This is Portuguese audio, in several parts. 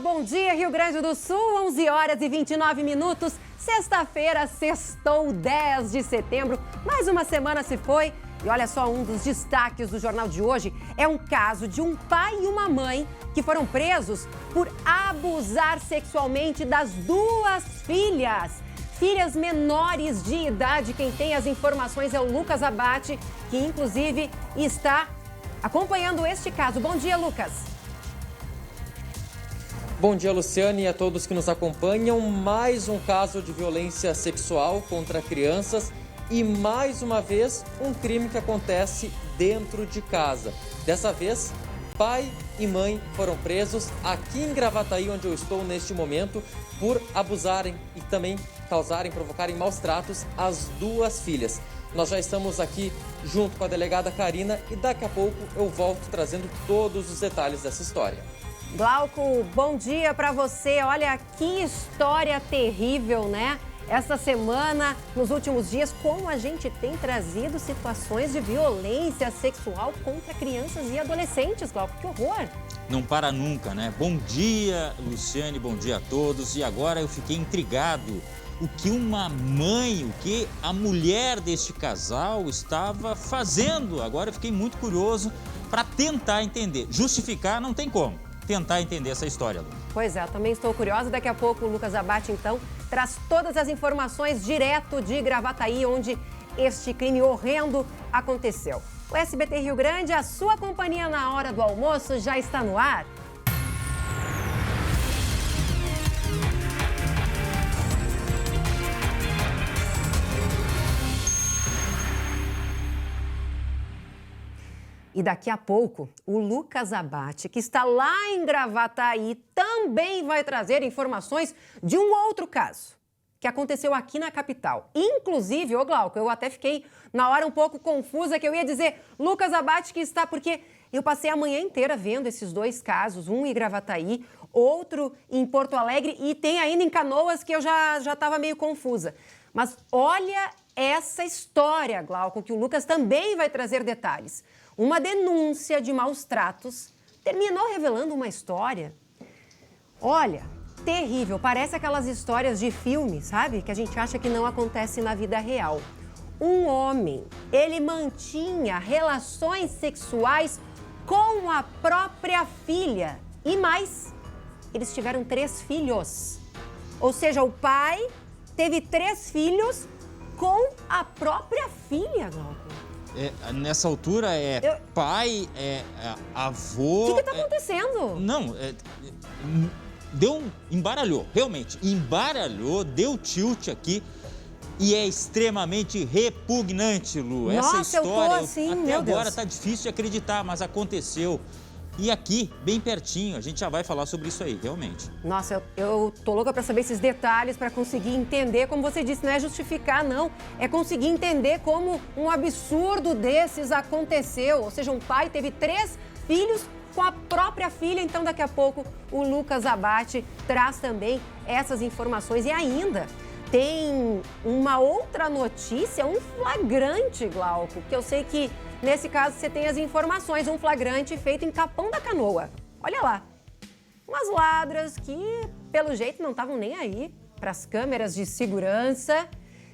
bom dia, Rio Grande do Sul, 11 horas e 29 minutos, sexta-feira, sextou, 10 de setembro, mais uma semana se foi. E olha só, um dos destaques do jornal de hoje é um caso de um pai e uma mãe que foram presos por abusar sexualmente das duas filhas. Filhas menores de idade. Quem tem as informações é o Lucas Abate, que inclusive está acompanhando este caso. Bom dia, Lucas. Bom dia, Luciane, e a todos que nos acompanham. Mais um caso de violência sexual contra crianças e, mais uma vez, um crime que acontece dentro de casa. Dessa vez, pai e mãe foram presos aqui em Gravataí, onde eu estou neste momento, por abusarem e também provocarem maus tratos às duas filhas. Nós já estamos aqui junto com a delegada Karina e daqui a pouco eu volto trazendo todos os detalhes dessa história. Glauco, bom dia para você. Olha que história terrível, né? Essa semana, nos últimos dias, como a gente tem trazido situações de violência sexual contra crianças e adolescentes, Glauco, que horror! Não para nunca, né? Bom dia, Luciane, bom dia a todos. E agora eu fiquei intrigado. O que uma mãe, o que a mulher deste casal estava fazendo? Agora eu fiquei muito curioso para tentar entender. Justificar não tem como. Tentar entender essa história, Lu. Pois é, eu também estou curiosa. Daqui a pouco o Lucas Abate, então, traz todas as informações direto de Gravataí, onde este crime horrendo aconteceu. O SBT Rio Grande, a sua companhia na hora do almoço, já está no ar. E daqui a pouco, o Lucas Abate, que está lá em Gravataí, também vai trazer informações de um outro caso que aconteceu aqui na capital. Inclusive, ô Glauco, eu até fiquei na hora um pouco confusa, que eu ia dizer Lucas Abate que está, porque eu passei a manhã inteira vendo esses dois casos, um em Gravataí, outro em Porto Alegre e tem ainda em Canoas, que eu já estava meio confusa. Mas olha essa história, Glauco, que o Lucas também vai trazer detalhes. Uma denúncia de maus tratos terminou revelando uma história. Olha, terrível. Parece aquelas histórias de filme, sabe? Que a gente acha que não acontece na vida real. Um homem, ele mantinha relações sexuais com a própria filha. E mais, eles tiveram 3 filhos. Ou seja, o pai teve 3 filhos com a própria filha, Glauco. Nessa altura pai, avô... O que está acontecendo? Embaralhou, realmente, embaralhou, deu tilt aqui e é extremamente repugnante, Lu. Nossa, essa história, eu tô assim, até meu agora Deus. tá difícil de acreditar, mas aconteceu. E aqui, bem pertinho, a gente já vai falar sobre isso aí, realmente. Nossa, eu tô louca para saber esses detalhes, para conseguir entender, como você disse, não é justificar, não. É conseguir entender como um absurdo desses aconteceu. Ou seja, um pai teve 3 filhos com a própria filha. Então, daqui a pouco, o Lucas Abate traz também essas informações. E ainda tem uma outra notícia, um flagrante, Glauco, que eu sei que nesse caso você tem as informações, um flagrante feito em Capão da Canoa. Olha lá, umas ladras que, pelo jeito, não estavam nem aí para as câmeras de segurança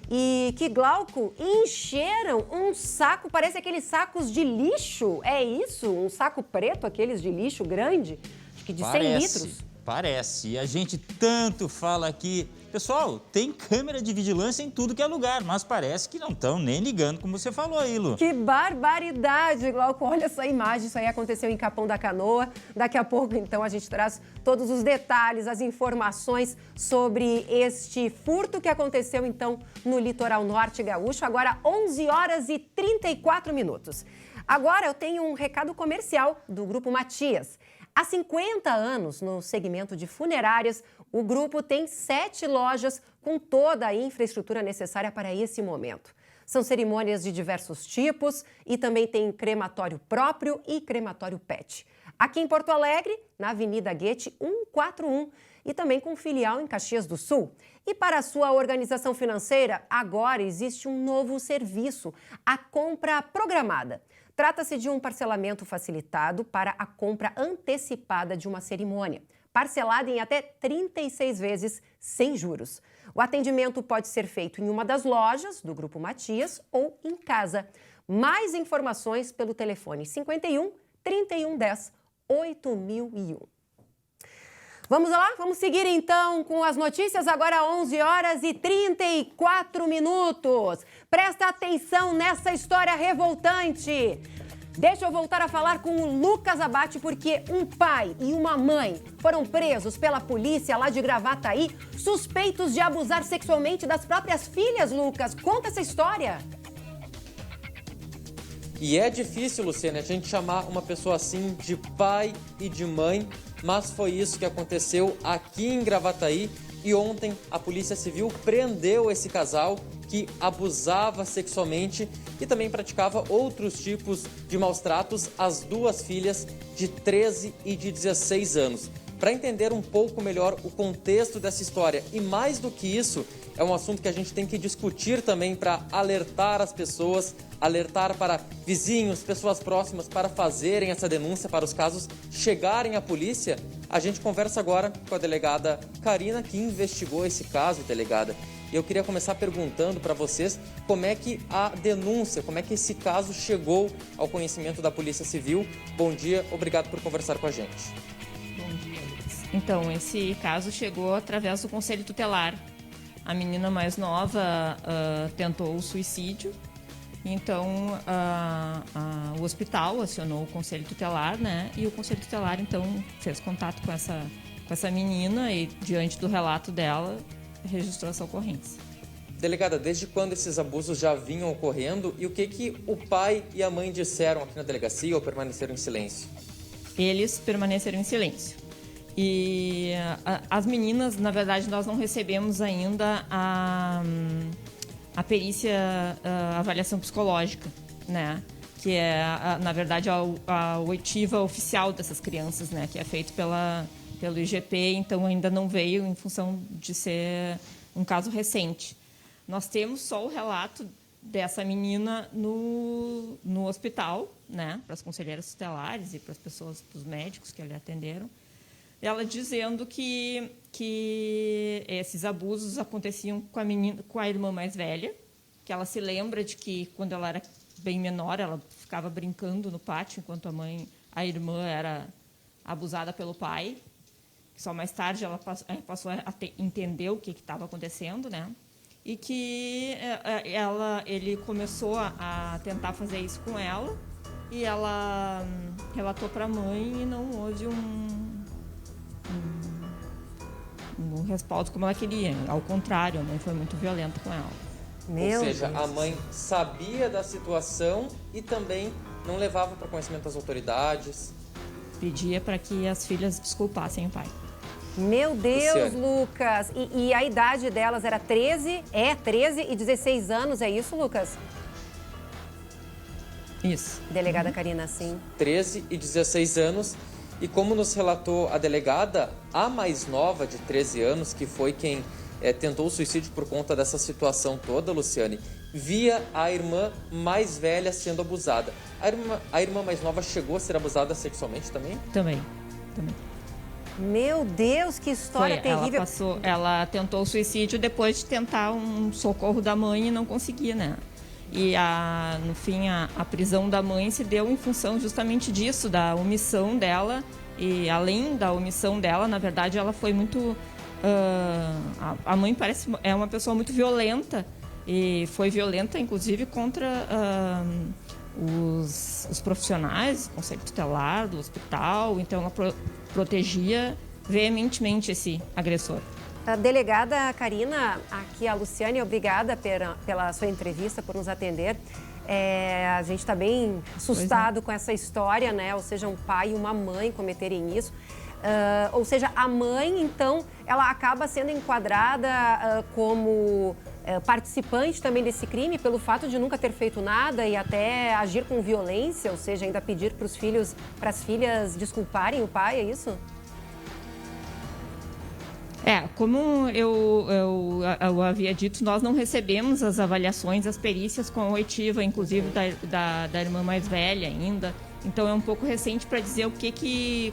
e que, Glauco, encheram um saco, parece aqueles sacos de lixo, é isso? Um saco preto, aqueles de lixo grande, acho que de 100 litros. Parece, e a gente tanto fala aqui. Pessoal, tem câmera de vigilância em tudo que é lugar, mas parece que não estão nem ligando, como você falou aí, Lu. Que barbaridade, Glauco. Olha essa imagem, isso aí aconteceu em Capão da Canoa. Daqui a pouco, então, a gente traz todos os detalhes, as informações sobre este furto que aconteceu, então, no litoral norte gaúcho. Agora, 11 horas e 34 minutos. Agora, eu tenho um recado comercial do Grupo Matias. Há 50 anos, no segmento de funerárias, o grupo tem 7 lojas com toda a infraestrutura necessária para esse momento. São cerimônias de diversos tipos e também tem crematório próprio e crematório PET. Aqui em Porto Alegre, na Avenida Goethe 141 e também com filial em Caxias do Sul. E para a sua organização financeira, agora existe um novo serviço, a compra programada. Trata-se de um parcelamento facilitado para a compra antecipada de uma cerimônia. parcelada em até 36 vezes sem juros. O atendimento pode ser feito em uma das lojas do Grupo Matias ou em casa. Mais informações pelo telefone 51 3110 8001. Vamos lá? Vamos seguir então com as notícias, agora 11 horas e 34 minutos. Presta atenção nessa história revoltante. Deixa eu voltar a falar com o Lucas Abate, porque um pai e uma mãe foram presos pela polícia lá de Gravataí, suspeitos de abusar sexualmente das próprias filhas, Lucas. Conta essa história. E é difícil, Luciane, a gente chamar uma pessoa assim de pai e de mãe, mas foi isso que aconteceu aqui em Gravataí e ontem a Polícia Civil prendeu esse casal que abusava sexualmente e também praticava outros tipos de maus tratos às duas filhas de 13 e de 16 anos. Para entender um pouco melhor o contexto dessa história e mais do que isso, é um assunto que a gente tem que discutir também para alertar as pessoas, alertar para vizinhos, pessoas próximas para fazerem essa denúncia, para os casos chegarem à polícia. A gente conversa agora com a delegada Karina, que investigou esse caso, delegada. E eu queria começar perguntando para vocês como é que a denúncia, como é que esse caso chegou ao conhecimento da Polícia Civil. Bom dia, obrigado por conversar com a gente. Bom dia, Lucas. Então, esse caso chegou através do Conselho Tutelar. A menina mais nova tentou o suicídio, então o hospital acionou o Conselho Tutelar, né? E o Conselho Tutelar, então, fez contato com essa menina e, diante do relato dela, registrou essa ocorrência. Delegada, desde quando esses abusos já vinham ocorrendo e o que o pai e a mãe disseram aqui na delegacia ou permaneceram em silêncio? Eles permaneceram em silêncio. E as meninas, na verdade, nós não recebemos ainda a perícia, a avaliação psicológica, né? Que é, na verdade, a oitiva oficial dessas crianças, né? Que é feito pelo IGP, então ainda não veio em função de ser um caso recente. Nós temos só o relato dessa menina no hospital, né? Para as conselheiras tutelares e para as pessoas, para os médicos que ali atenderam. Ela dizendo que esses abusos aconteciam com a irmã mais velha, que ela se lembra de que, quando ela era bem menor, ela ficava brincando no pátio, enquanto a irmã era abusada pelo pai. Só mais tarde ela passou a entender o que estava acontecendo, né? E que ele começou a tentar fazer isso com ela, e ela relatou para a mãe e não houve um respaldo como ela queria. Ao contrário, a mãe foi muito violenta com ela. Ou seja, a mãe sabia da situação e também não levava para conhecimento das autoridades. Pedia para que as filhas desculpassem o pai. Meu Deus, Luciane. Lucas. E a idade delas era 13 e 16 anos, é isso, Lucas? Isso. Delegada Karina, sim. 13 e 16 anos. E como nos relatou a delegada, a mais nova, de 13 anos, que foi quem tentou o suicídio por conta dessa situação toda, Luciane, via a irmã mais velha sendo abusada. A irmã mais nova chegou a ser abusada sexualmente também? Também. Meu Deus, que história terrível. Ela tentou o suicídio depois de tentar um socorro da mãe e não conseguia, né? E, no fim, a prisão da mãe se deu em função justamente disso, da omissão dela. E, além da omissão dela, na verdade, ela foi muito... a mãe é uma pessoa muito violenta. E foi violenta, inclusive, contra os profissionais, o Conselho Tutelar, do hospital. Então, ela protegia veementemente esse agressor. A delegada Karina, aqui a Luciane, obrigada pela sua entrevista, por nos atender. A gente está bem assustado com essa história, né? Ou seja, um pai e uma mãe cometerem isso. Ou seja, a mãe, então, ela acaba sendo enquadrada como participante também desse crime pelo fato de nunca ter feito nada e até agir com violência, ou seja, ainda pedir para as filhas desculparem o pai, é isso? Como eu havia dito, nós não recebemos as avaliações, as perícias com a oitiva, inclusive da irmã mais velha ainda, Então é um pouco recente para dizer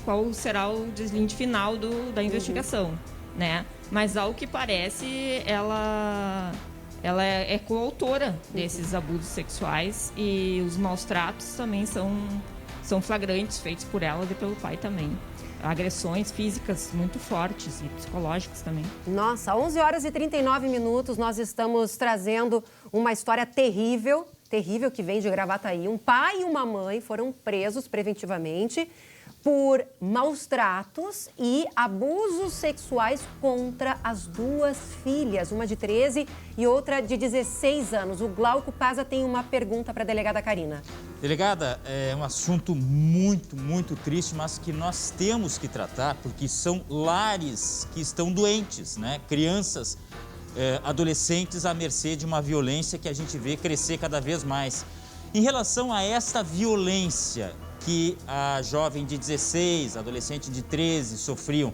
qual será o deslinde final da investigação, né? Mas ao que parece, ela é coautora desses abusos sexuais e os maus tratos também são flagrantes, feitos por ela e pelo pai também. Agressões físicas muito fortes e psicológicas também. Nossa, 11 horas e 39 minutos, nós estamos trazendo uma história terrível que vem de Gravataí. Um pai e uma mãe foram presos preventivamente por maus tratos e abusos sexuais contra as duas filhas, uma de 13 e outra de 16 anos. O Glauco Pazza tem uma pergunta para a delegada Karina. Delegada, é um assunto muito, muito triste, mas que nós temos que tratar, porque são lares que estão doentes, né? Crianças, adolescentes à mercê de uma violência que a gente vê crescer cada vez mais. Em relação a esta violência que a jovem de 16, adolescente de 13 sofriam,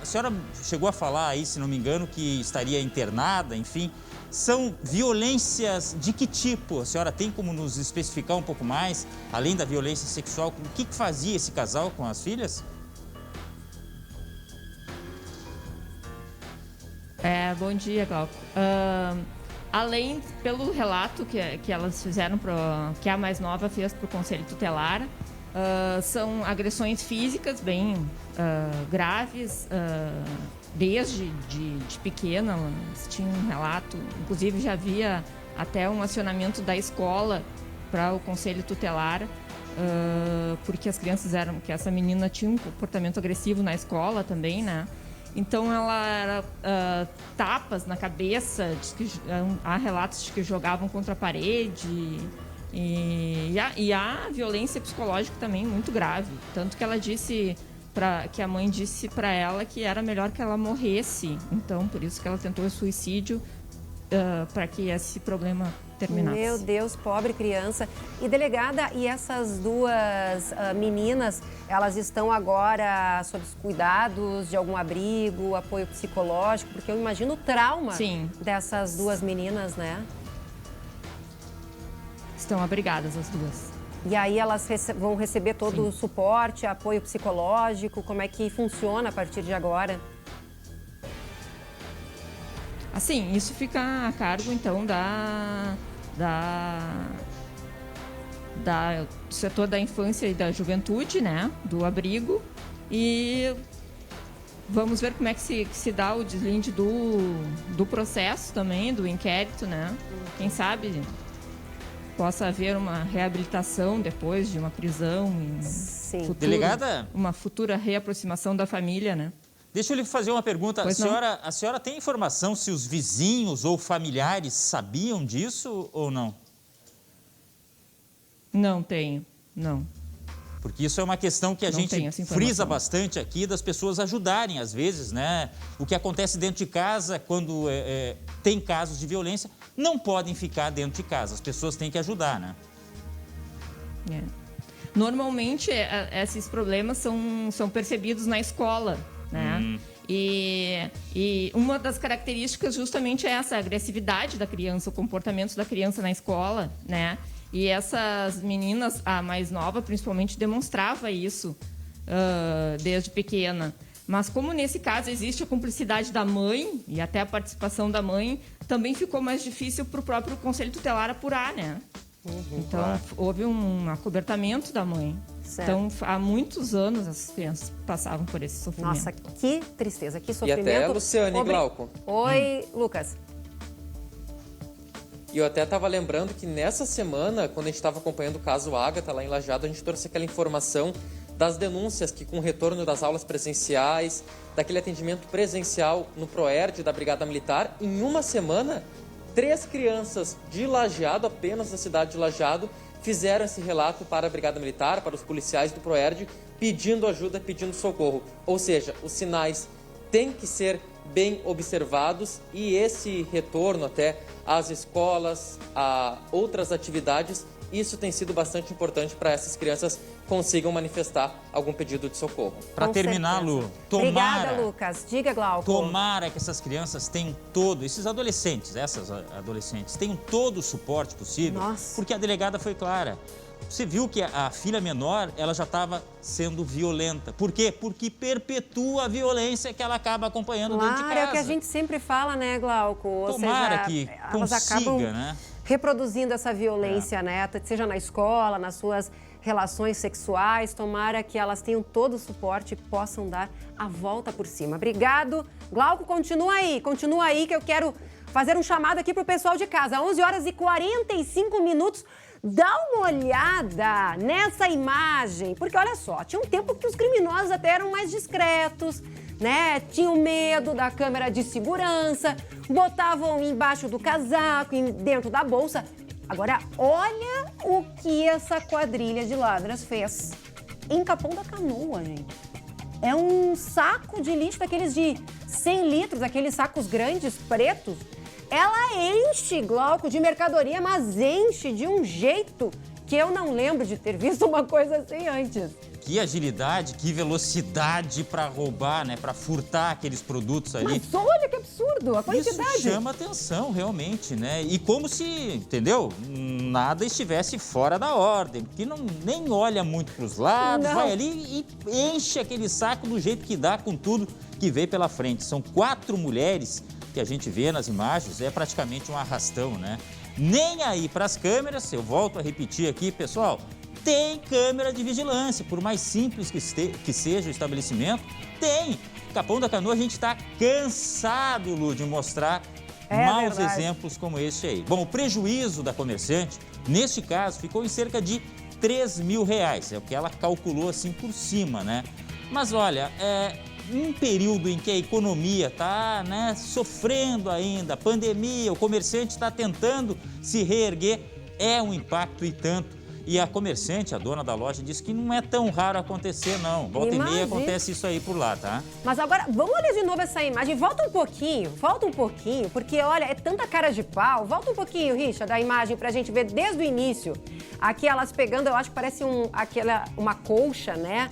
a senhora chegou a falar aí, se não me engano, que estaria internada, enfim. São violências de que tipo? A senhora tem como nos especificar um pouco mais, além da violência sexual, o que fazia esse casal com as filhas? Bom dia, Glauco. Além, pelo relato que elas fizeram, que a mais nova fez para o Conselho Tutelar, são agressões físicas bem graves, desde de pequena. Elas tinham um relato, inclusive já havia até um acionamento da escola para o Conselho Tutelar, porque as crianças que essa menina tinha um comportamento agressivo na escola também, né? Então, ela era tapas na cabeça, há relatos de que jogavam contra a parede. E há violência psicológica também muito grave. Tanto que ela disse, que a mãe disse para ela que era melhor que ela morresse. Então, por isso que ela tentou o suicídio, para que esse problema terminasse. Meu Deus, pobre criança. E delegada, e essas duas meninas, elas estão agora sob os cuidados de algum abrigo, apoio psicológico? Porque eu imagino o trauma dessas duas meninas, né? Estão abrigadas as duas. E aí elas vão receber todo o suporte, apoio psicológico? Como é que funciona a partir de agora? Assim, isso fica a cargo, então, do setor da infância e da juventude, né? Do abrigo. E vamos ver como é que se dá o deslinde do processo também, do inquérito, né? Quem sabe possa haver uma reabilitação depois de uma prisão e Delegada? Uma futura reaproximação da família, né? Deixa eu lhe fazer uma pergunta. A senhora tem informação se os vizinhos ou familiares sabiam disso ou não? Não tenho, não. Porque isso é uma questão que a gente frisa bastante aqui, das pessoas ajudarem, às vezes, né? O que acontece dentro de casa, quando tem casos de violência, não podem ficar dentro de casa. As pessoas têm que ajudar, né? Normalmente, esses problemas são percebidos na escola, né? E uma das características justamente é essa, a agressividade da criança, o comportamento da criança na escola, né? E essas meninas, a mais nova principalmente, demonstrava isso desde pequena. Mas como nesse caso existe a cumplicidade da mãe e até a participação da mãe, também ficou mais difícil para o próprio Conselho Tutelar apurar, né? Então, houve um acobertamento da mãe. Certo. Então, há muitos anos as crianças passavam por esse sofrimento. Nossa, que tristeza, que sofrimento. E até a Luciane Glauco. Oi, Lucas. E eu até estava lembrando que nessa semana, quando a gente estava acompanhando o caso Ágata lá em Lajeado, a gente trouxe aquela informação das denúncias que com o retorno das aulas presenciais, daquele atendimento presencial no Proerd da Brigada Militar, em uma semana, 3 crianças de Lajeado, apenas da cidade de Lajeado, fizeram esse relato para a Brigada Militar, para os policiais do Proerd, pedindo ajuda, pedindo socorro. Ou seja, os sinais têm que ser bem observados e esse retorno até às escolas, a outras atividades, isso tem sido bastante importante para essas crianças consigam manifestar algum pedido de socorro. Para terminar, Lu, Obrigada, Lucas. Diga, Glauco. Tomara que essas crianças tenham essas adolescentes tenham todo o suporte possível. Nossa. Porque a delegada foi clara. você viu que a filha menor, ela já estava sendo violenta. Por quê? Porque perpetua a violência que ela acaba acompanhando dentro de casa. Claro, é o que a gente sempre fala, né, Glauco? Ou Tomara seja, que elas acabam consiga, né? reproduzindo essa violência, né? Seja na escola, nas suas relações sexuais. Tomara que elas tenham todo o suporte e possam dar a volta por cima. Obrigado. Glauco, continua aí que eu quero fazer um chamado aqui para o pessoal de casa. 11h45. Dá uma olhada nessa imagem, porque olha só, tinha um tempo que os criminosos até eram mais discretos, né? Tinham medo da câmera de segurança, botavam embaixo do casaco, dentro da bolsa. Agora, olha o que essa quadrilha de ladras fez em Capão da Canoa, gente. É um saco de lixo daqueles de 100 litros, aqueles sacos grandes, pretos. Ela enche, Glauco, de mercadoria, mas enche de um jeito que eu não lembro de ter visto uma coisa assim antes. Que agilidade, que velocidade para roubar, né? Para furtar aqueles produtos ali. Mas olha que absurdo, a quantidade. Isso chama atenção, realmente, né? E como se, entendeu? Nada estivesse fora da ordem, porque nem olha muito para os lados, vai ali e enche aquele saco do jeito que dá, com tudo que veio pela frente. São 4 mulheres que a gente vê nas imagens, é praticamente um arrastão, né? Nem aí para as câmeras, eu volto a repetir aqui, pessoal, tem câmera de vigilância, por mais simples que seja o estabelecimento, tem. Capão da Canoa, a gente está cansado, Lu, de mostrar maus exemplos como este aí. Bom, o prejuízo da comerciante, neste caso, ficou em cerca de R$3.000, é o que ela calculou assim por cima, né? Mas olha, um período em que a economia está, né, sofrendo ainda, pandemia, o comerciante está tentando se reerguer, é um impacto e tanto. E a comerciante, a dona da loja, disse que não é tão raro acontecer, não. Volta e meia acontece isso aí por lá, tá? Mas agora, vamos olhar de novo essa imagem. Volta um pouquinho, porque, olha, é tanta cara de pau. Volta um pouquinho, Richard, da imagem pra gente ver desde o início. Aqui elas pegando, eu acho que parece uma colcha, né?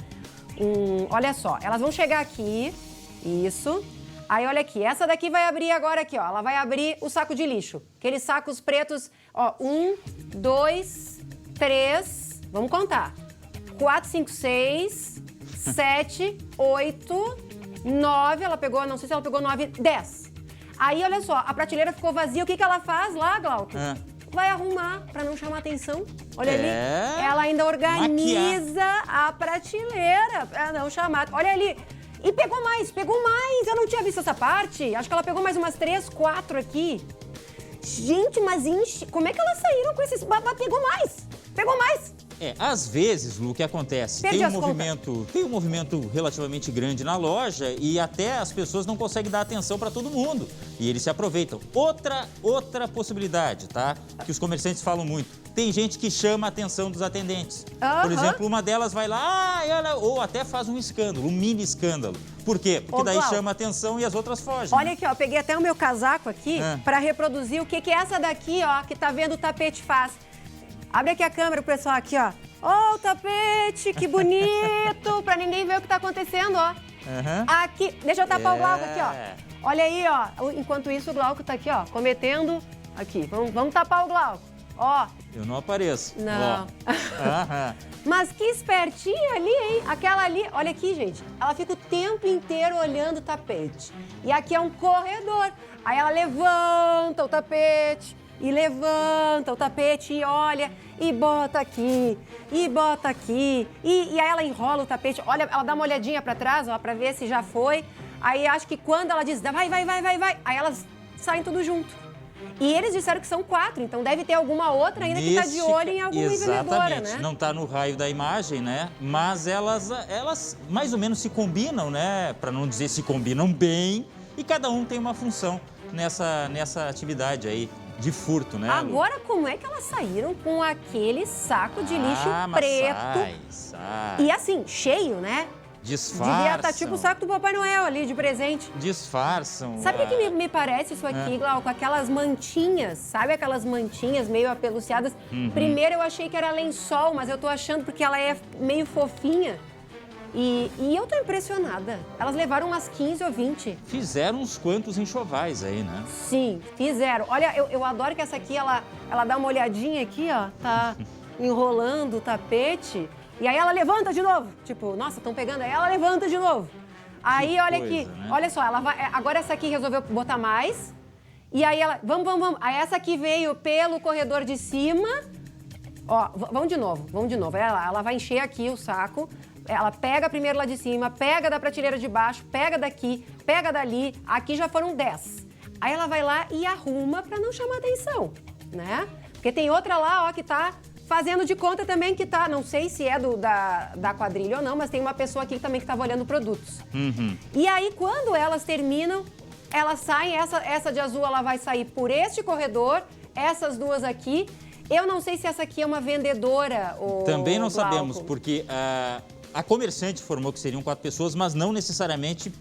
Olha só, elas vão chegar aqui, isso. Aí, olha aqui, essa daqui vai abrir agora aqui, ó. Ela vai abrir o saco de lixo. Aqueles sacos pretos, ó, 1, 2, 3, vamos contar. 4, 5, 6, 7, 8, 9, ela pegou, não sei se ela pegou 9, 10. Aí, olha só, a prateleira ficou vazia, o que ela faz lá, Glauco? Vai arrumar para não chamar atenção. Olha ali, ela ainda organiza a prateleira para não chamar. Olha ali, e pegou mais, eu não tinha visto essa parte. Acho que ela pegou mais umas 3, 4 aqui. Gente, mas como é que elas saíram com esses... Pegou mais. Às vezes, Lu, o que acontece? Tem um movimento relativamente grande na loja e até as pessoas não conseguem dar atenção para todo mundo. E eles se aproveitam. Outra possibilidade, tá? Que os comerciantes falam muito. Tem gente que chama a atenção dos atendentes. Por exemplo, uma delas vai lá, ou até faz um escândalo, um mini escândalo. Por quê? Porque daí chama a atenção e as outras fogem. Olha aqui, ó, peguei até o meu casaco aqui para reproduzir o que essa daqui, ó, que tá vendo o tapete faz. Abre aqui a câmera, pessoal, aqui, ó. Ó, o tapete, que bonito! Pra ninguém ver o que tá acontecendo, ó. Aqui, deixa eu tapar o Glauco aqui, ó. Olha aí, ó. Enquanto isso, o Glauco tá aqui, ó, cometendo... Aqui, vamos tapar o Glauco. Ó. Eu não apareço. Não. Mas que espertinha ali, hein? Aquela ali, olha aqui, gente. Ela fica o tempo inteiro olhando o tapete. E aqui é um corredor. Aí ela levanta o tapete... E levanta o tapete e olha, e bota aqui, e bota aqui. E aí ela enrola o tapete, olha, ela dá uma olhadinha pra trás, ó, pra ver se já foi. Aí acho que quando ela diz, vai, aí elas saem tudo junto. E eles disseram que são 4, então deve ter alguma outra ainda que tá de olho em alguma vendedora, né? Não tá no raio da imagem, né? Mas elas mais ou menos se combinam, né? Pra não dizer se combinam bem. E cada um tem uma função nessa atividade aí. De furto, né, Lu? Agora, como é que elas saíram com aquele saco de lixo preto? Sai. E assim, cheio, né? Disfarçam. Devia estar tipo o saco do Papai Noel ali, de presente. Disfarçam. Sabe o que me parece isso aqui, Glauco? Aquelas mantinhas, sabe aquelas mantinhas meio apeluciadas? Primeiro eu achei que era lençol, mas eu tô achando porque ela é meio fofinha. E eu tô impressionada. Elas levaram umas 15 ou 20. Fizeram uns quantos enxovais aí, né? Sim, fizeram. Olha, eu adoro que essa aqui, ela dá uma olhadinha aqui, ó. Tá enrolando o tapete. E aí ela levanta de novo. Tipo, nossa, estão pegando. Aí ela levanta de novo. Aí, olha coisa, aqui. né? Olha só, ela vai, agora essa aqui resolveu botar mais. E aí ela, vamos. Aí essa aqui veio pelo corredor de cima. Ó, vamos de novo. Ela vai encher aqui o saco. Ela pega primeiro lá de cima, pega da prateleira de baixo, pega daqui, pega dali. Aqui já foram 10. Aí ela vai lá e arruma pra não chamar atenção, né? Porque tem outra lá, ó, que tá fazendo de conta também que tá, não sei se é da quadrilha ou não, mas tem uma pessoa aqui também que tava olhando produtos. E aí, quando elas terminam, elas saem, essa de azul, ela vai sair por este corredor, essas duas aqui. Eu não sei se essa aqui é uma vendedora ou Também não Glauco. sabemos, porque a comerciante informou que seriam 4 pessoas, mas não necessariamente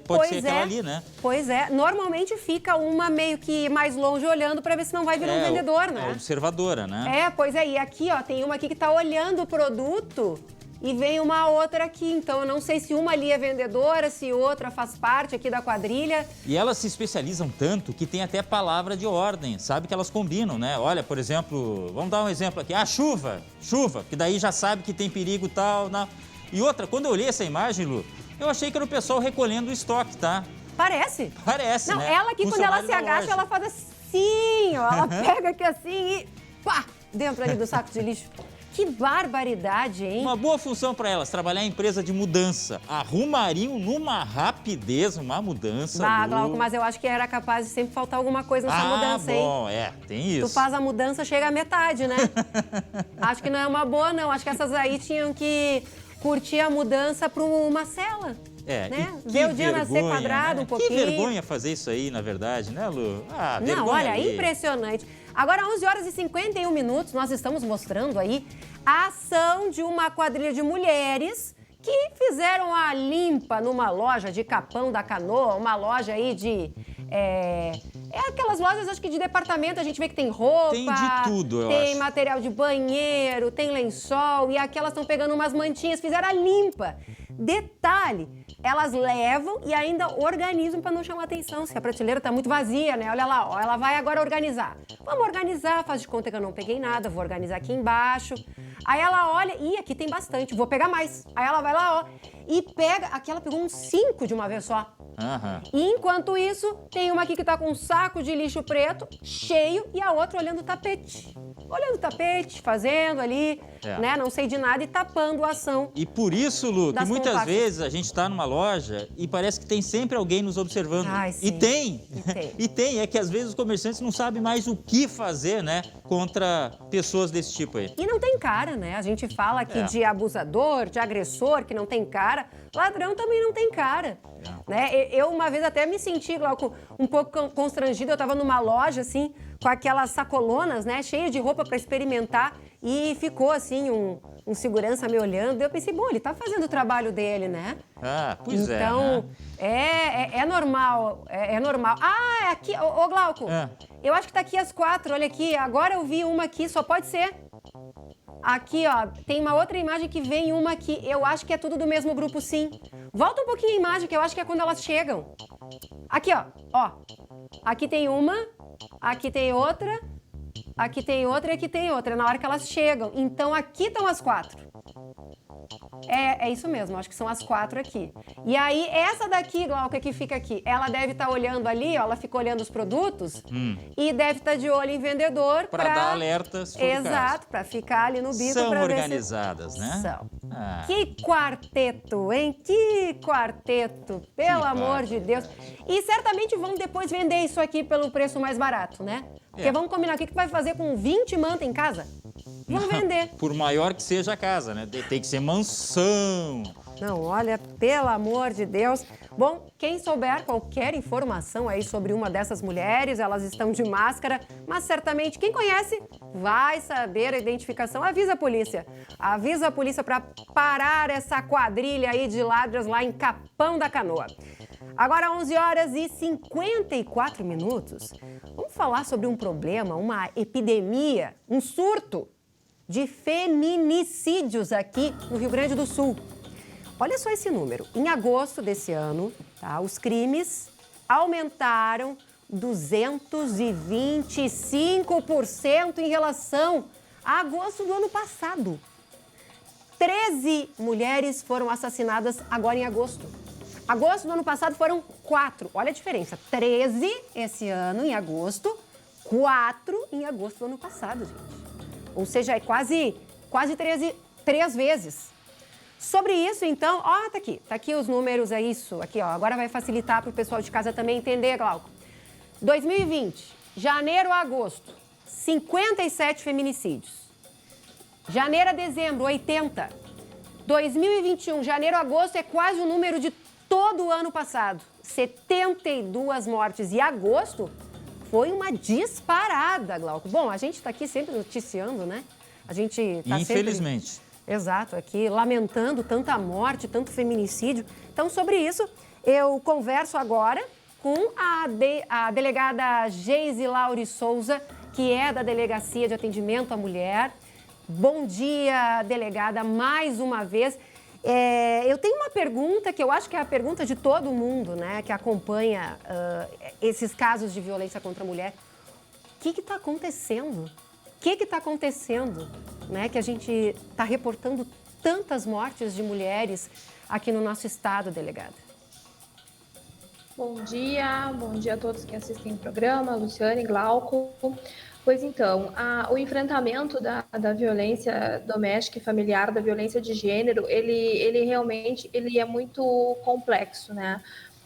pode ser aquela ali, né? Pois é. Normalmente fica uma meio que mais longe olhando para ver se não vai virar um vendedor, né? É observadora, né? Pois é. E aqui, ó, tem uma aqui que tá olhando o produto e vem uma outra aqui. Então, eu não sei se uma ali é vendedora, se outra faz parte aqui da quadrilha. E elas se especializam tanto que tem até palavra de ordem, sabe que elas combinam, né? Olha, por exemplo, vamos dar um exemplo aqui. Chuva, que daí já sabe que tem perigo e tal. E outra, quando eu olhei essa imagem, Lu, eu achei que era o pessoal recolhendo o estoque, tá? Parece. Parece, Não, né? ela aqui, quando ela se agacha, loja. ela faz assim, ó. Ela pega aqui assim e pá, dentro ali do saco de lixo. Que barbaridade, hein? Uma boa função para elas, trabalhar em empresa de mudança. Arrumariam numa rapidez uma mudança. Glauco, mas eu acho que era capaz de sempre faltar alguma coisa nessa mudança, hein? Bom, tem isso. Tu faz a mudança, chega à metade, né? Acho que não é uma boa, não. Acho que essas aí tinham que curtir a mudança para uma cela. Né? Ver o dia nascer quadrado, né? um pouquinho. Que vergonha fazer isso aí, na verdade, né, Lu? Não, olha, ali. impressionante. Agora, 11 horas e 51 minutos, nós estamos mostrando aí a ação de uma quadrilha de mulheres que fizeram a limpa numa loja de Capão da Canoa, uma loja aí de... aquelas lojas, acho que de departamento, a gente vê que tem roupa... Tem de tudo, eu Tem acho. material de banheiro, tem lençol, e aqui elas estão pegando umas mantinhas, fizeram a limpa. Detalhe, elas levam e ainda organizam para não chamar atenção, se a prateleira tá muito vazia, né? Olha lá, ó, ela vai agora organizar. Vamos organizar, faz de conta que eu não peguei nada, vou organizar aqui embaixo. Aí ela olha, aqui tem bastante, vou pegar mais. Aí ela vai lá, ó, e pega, aqui ela pegou uns 5 de uma vez só. E enquanto isso, tem uma aqui que tá com um saco de lixo preto cheio e a outra olhando o tapete. Olhando o tapete, fazendo ali, né? Não sei de nada e tapando a ação. E por isso, Lu, que das muitas comparsas. vezes a gente está numa loja e parece que tem sempre alguém nos observando. Ai, sim. E tem. E tem. É que às vezes os comerciantes não sabem mais o que fazer, né? Contra pessoas desse tipo aí. E não tem cara, né? A gente fala aqui de abusador, de agressor, que não tem cara. Ladrão também não tem cara. Né? Eu uma vez até me senti, Glauco, um pouco constrangida. Eu tava numa loja, assim, com aquelas sacolonas, né? Cheia de roupa para experimentar. E ficou, assim, um segurança me olhando. Eu pensei, bom, ele tá fazendo o trabalho dele, né? Pois então, é normal, é normal. É aqui, ô Glauco, eu acho que tá aqui as 4, olha aqui. Agora eu vi uma aqui, só pode ser. Aqui, ó, tem uma outra imagem que vem uma aqui. Eu acho que é tudo do mesmo grupo, sim. Volta um pouquinho a imagem, que eu acho que é quando elas chegam. Aqui, ó. Aqui tem uma, aqui tem outra, aqui tem outra e aqui tem outra. Na hora que elas chegam. Então, aqui estão as 4. É isso mesmo, acho que são as 4 aqui. E aí, essa daqui, Glauca, que fica aqui, ela deve estar olhando ali, ó, ela fica olhando os produtos e deve estar de olho em vendedor para dar alerta, se for o caso. Exato, para ficar ali no bico. São pra organizadas, ver né? São. Que quarteto, hein? Que quarteto, pelo amor de Deus. E certamente vão depois vender isso aqui pelo preço mais barato, né? Porque vamos combinar, o que vai fazer com 20 manta em casa? Vão vender. Por maior que seja a casa, né? Tem que ser mansão. Não, olha, pelo amor de Deus. Bom, quem souber qualquer informação aí sobre uma dessas mulheres, elas estão de máscara, mas certamente quem conhece vai saber a identificação. Avisa a polícia. Avisa a polícia para parar essa quadrilha aí de ladras lá em Capão da Canoa. Agora, 11 horas e 54 minutos. Vamos falar sobre um problema, uma epidemia, um surto de feminicídios aqui no Rio Grande do Sul. Olha só esse número. Em agosto desse ano, os crimes aumentaram 225% em relação a agosto do ano passado. 13 mulheres foram assassinadas agora em agosto. Agosto do ano passado foram 4. Olha a diferença. 13 esse ano, em agosto. 4 em agosto do ano passado, gente. Ou seja, é quase 3 vezes. Sobre isso, então, ó, tá aqui os números, é isso. Aqui, ó, agora vai facilitar para o pessoal de casa também entender, Glauco. 2020, janeiro a agosto, 57 feminicídios. Janeiro a dezembro, 80. 2021, janeiro a agosto, é quase o número de todo o ano passado. 72 mortes. E agosto foi uma disparada, Glauco. Bom, a gente está aqui sempre noticiando, né? A gente está Infelizmente. Exato, aqui lamentando tanta morte, tanto feminicídio. Então, sobre isso, eu converso agora com a delegada Geise Laure Souza, que é da Delegacia de Atendimento à Mulher. Bom dia, delegada, mais uma vez. Eu tenho uma pergunta que eu acho que é a pergunta de todo mundo, né, que acompanha esses casos de violência contra a mulher. O que está acontecendo? O que está acontecendo, né, que a gente está reportando tantas mortes de mulheres aqui no nosso estado, delegada? Bom dia a todos que assistem o programa, Luciane, Glauco. Pois então, o enfrentamento da violência doméstica e familiar, da violência de gênero, ele realmente é muito complexo, né?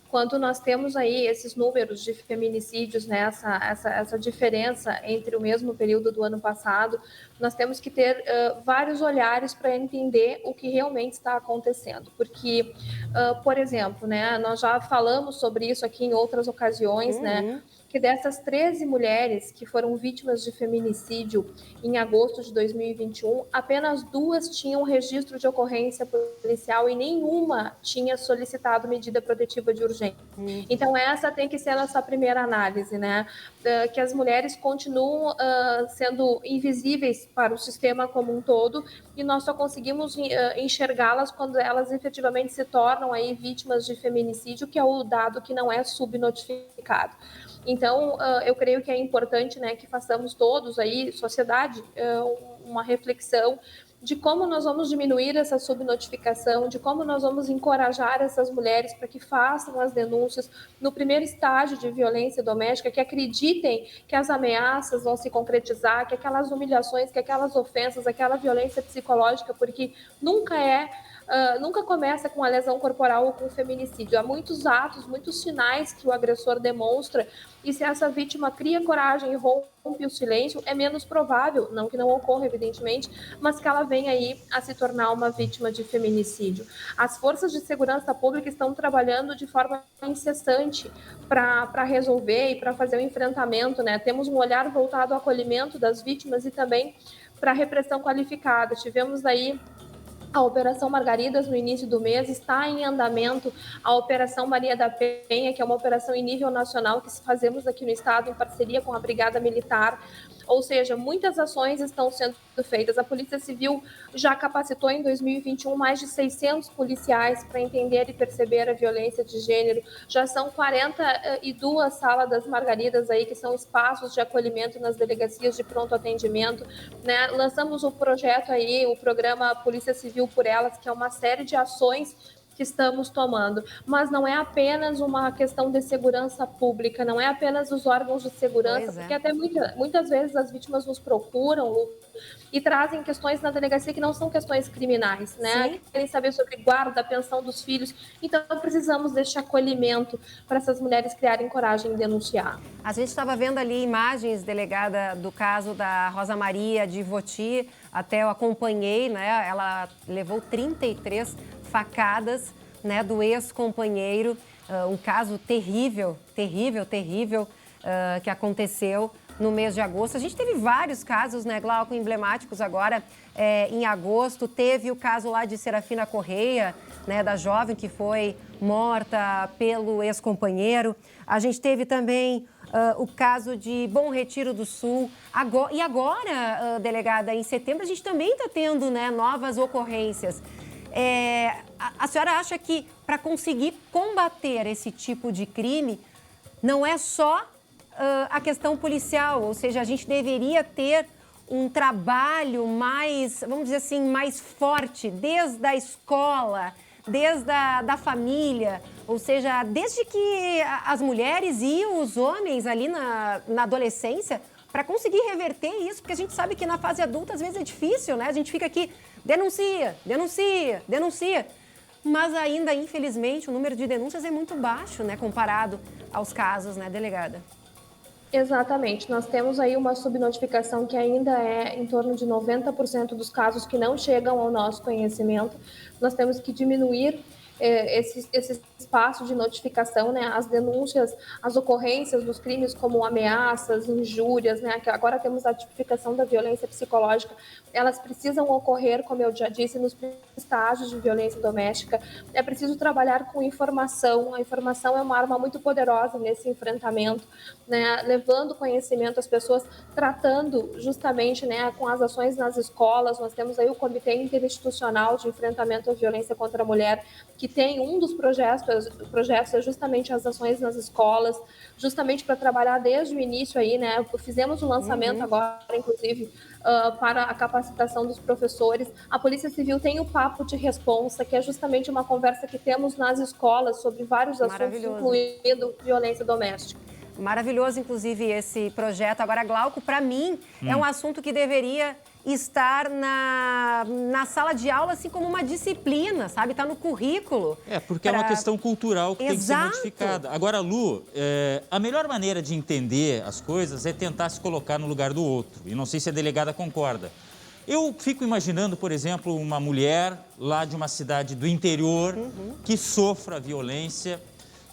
Quando nós temos aí esses números de feminicídios, né, essa diferença entre o mesmo período do ano passado, nós temos que ter vários olhares para entender o que realmente está acontecendo. Porque, por exemplo, né, nós já falamos sobre isso aqui em outras ocasiões, né, que dessas 13 mulheres que foram vítimas de feminicídio em agosto de 2021, apenas 2 tinham registro de ocorrência policial e nenhuma tinha solicitado medida protetiva de urgência. Então, essa tem que ser a nossa primeira análise, né? Que as mulheres continuam sendo invisíveis para o sistema como um todo e nós só conseguimos enxergá-las quando elas efetivamente se tornam aí vítimas de feminicídio, que é o dado que não é subnotificado. Então, eu creio que é importante, né, que façamos todos aí, sociedade, uma reflexão de como nós vamos diminuir essa subnotificação, de como nós vamos encorajar essas mulheres para que façam as denúncias no primeiro estágio de violência doméstica, que acreditem que as ameaças vão se concretizar, que aquelas humilhações, que aquelas ofensas, aquela violência psicológica, porque nunca começa com a lesão corporal ou com feminicídio. Há muitos atos, muitos sinais que o agressor demonstra, e se essa vítima cria coragem e rompe o silêncio, é menos provável, não que não ocorra, evidentemente, mas que ela venha aí a se tornar uma vítima de feminicídio. As forças de segurança pública estão trabalhando de forma incessante para resolver e para fazer o enfrentamento, né? Temos um olhar voltado ao acolhimento das vítimas e também para a repressão qualificada. Tivemos aí a Operação Margaridas, no início do mês, está em andamento a Operação Maria da Penha, que é uma operação em nível nacional que fazemos aqui no estado em parceria com a Brigada Militar. Ou seja, muitas ações estão sendo feitas. A Polícia Civil já capacitou em 2021 mais de 600 policiais para entender e perceber a violência de gênero. Já são 42 salas das Margaridas aí, que são espaços de acolhimento nas delegacias de pronto atendimento, né? Lançamos o projeto aí, o programa Polícia Civil por Elas, que é uma série de ações que estamos tomando, mas não é apenas uma questão de segurança pública, não é apenas os órgãos de segurança, porque até muitas vezes as vítimas nos procuram, Lu, e trazem questões na delegacia que não são questões criminais, né? Sim. Querem saber sobre guarda, pensão dos filhos, então precisamos deste acolhimento para essas mulheres criarem coragem em denunciar. A gente estava vendo ali imagens, delegada, do caso da Rosa Maria de Ivoti, até eu acompanhei, né? Ela levou 33 facadas, né, do ex-companheiro, um caso terrível que aconteceu no mês de agosto. A gente teve vários casos, né, Glauco, emblemáticos agora em agosto. Teve o caso lá de Serafina Correia, né, da jovem que foi morta pelo ex-companheiro. A gente teve também o caso de Bom Retiro do Sul. E agora, delegada, em setembro, a gente também está tendo, né, novas ocorrências. A senhora acha que para conseguir combater esse tipo de crime não é só a questão policial, ou seja, a gente deveria ter um trabalho mais, vamos dizer assim, mais forte, desde a escola, desde a família, ou seja, desde que as mulheres e os homens ali na adolescência, para conseguir reverter isso, porque a gente sabe que na fase adulta às vezes é difícil, né? A gente fica aqui, denuncia, denuncia, denuncia. Mas ainda, infelizmente, o número de denúncias é muito baixo, né? Comparado aos casos, né, delegada? Exatamente. Nós temos aí uma subnotificação que ainda é em torno de 90% dos casos que não chegam ao nosso conhecimento. Nós temos que diminuir esse espaço de notificação, né, as denúncias, as ocorrências dos crimes como ameaças, injúrias, né, que agora temos a tipificação da violência psicológica, elas precisam ocorrer, como eu já disse, nos estágios de violência doméstica. É preciso trabalhar com informação, a informação é uma arma muito poderosa nesse enfrentamento, né, levando conhecimento às pessoas, tratando justamente, né, com as ações nas escolas. Nós temos aí o Comitê Interinstitucional de Enfrentamento à Violência contra a Mulher, que tem um dos projetos é justamente as ações nas escolas, justamente para trabalhar desde o início aí, né? Fizemos um lançamento agora, inclusive, para a capacitação dos professores. A Polícia Civil tem o Papo de Responsa, que é justamente uma conversa que temos nas escolas sobre vários assuntos, incluindo violência doméstica. Maravilhoso, inclusive, esse projeto. Agora, Glauco, para mim, é um assunto que deveria estar na sala de aula, assim como uma disciplina, sabe? Está no currículo. Porque é uma questão cultural que tem que ser modificada. Agora, Lu, a melhor maneira de entender as coisas é tentar se colocar no lugar do outro. E não sei se a delegada concorda. Eu fico imaginando, por exemplo, uma mulher lá de uma cidade do interior que sofra violência,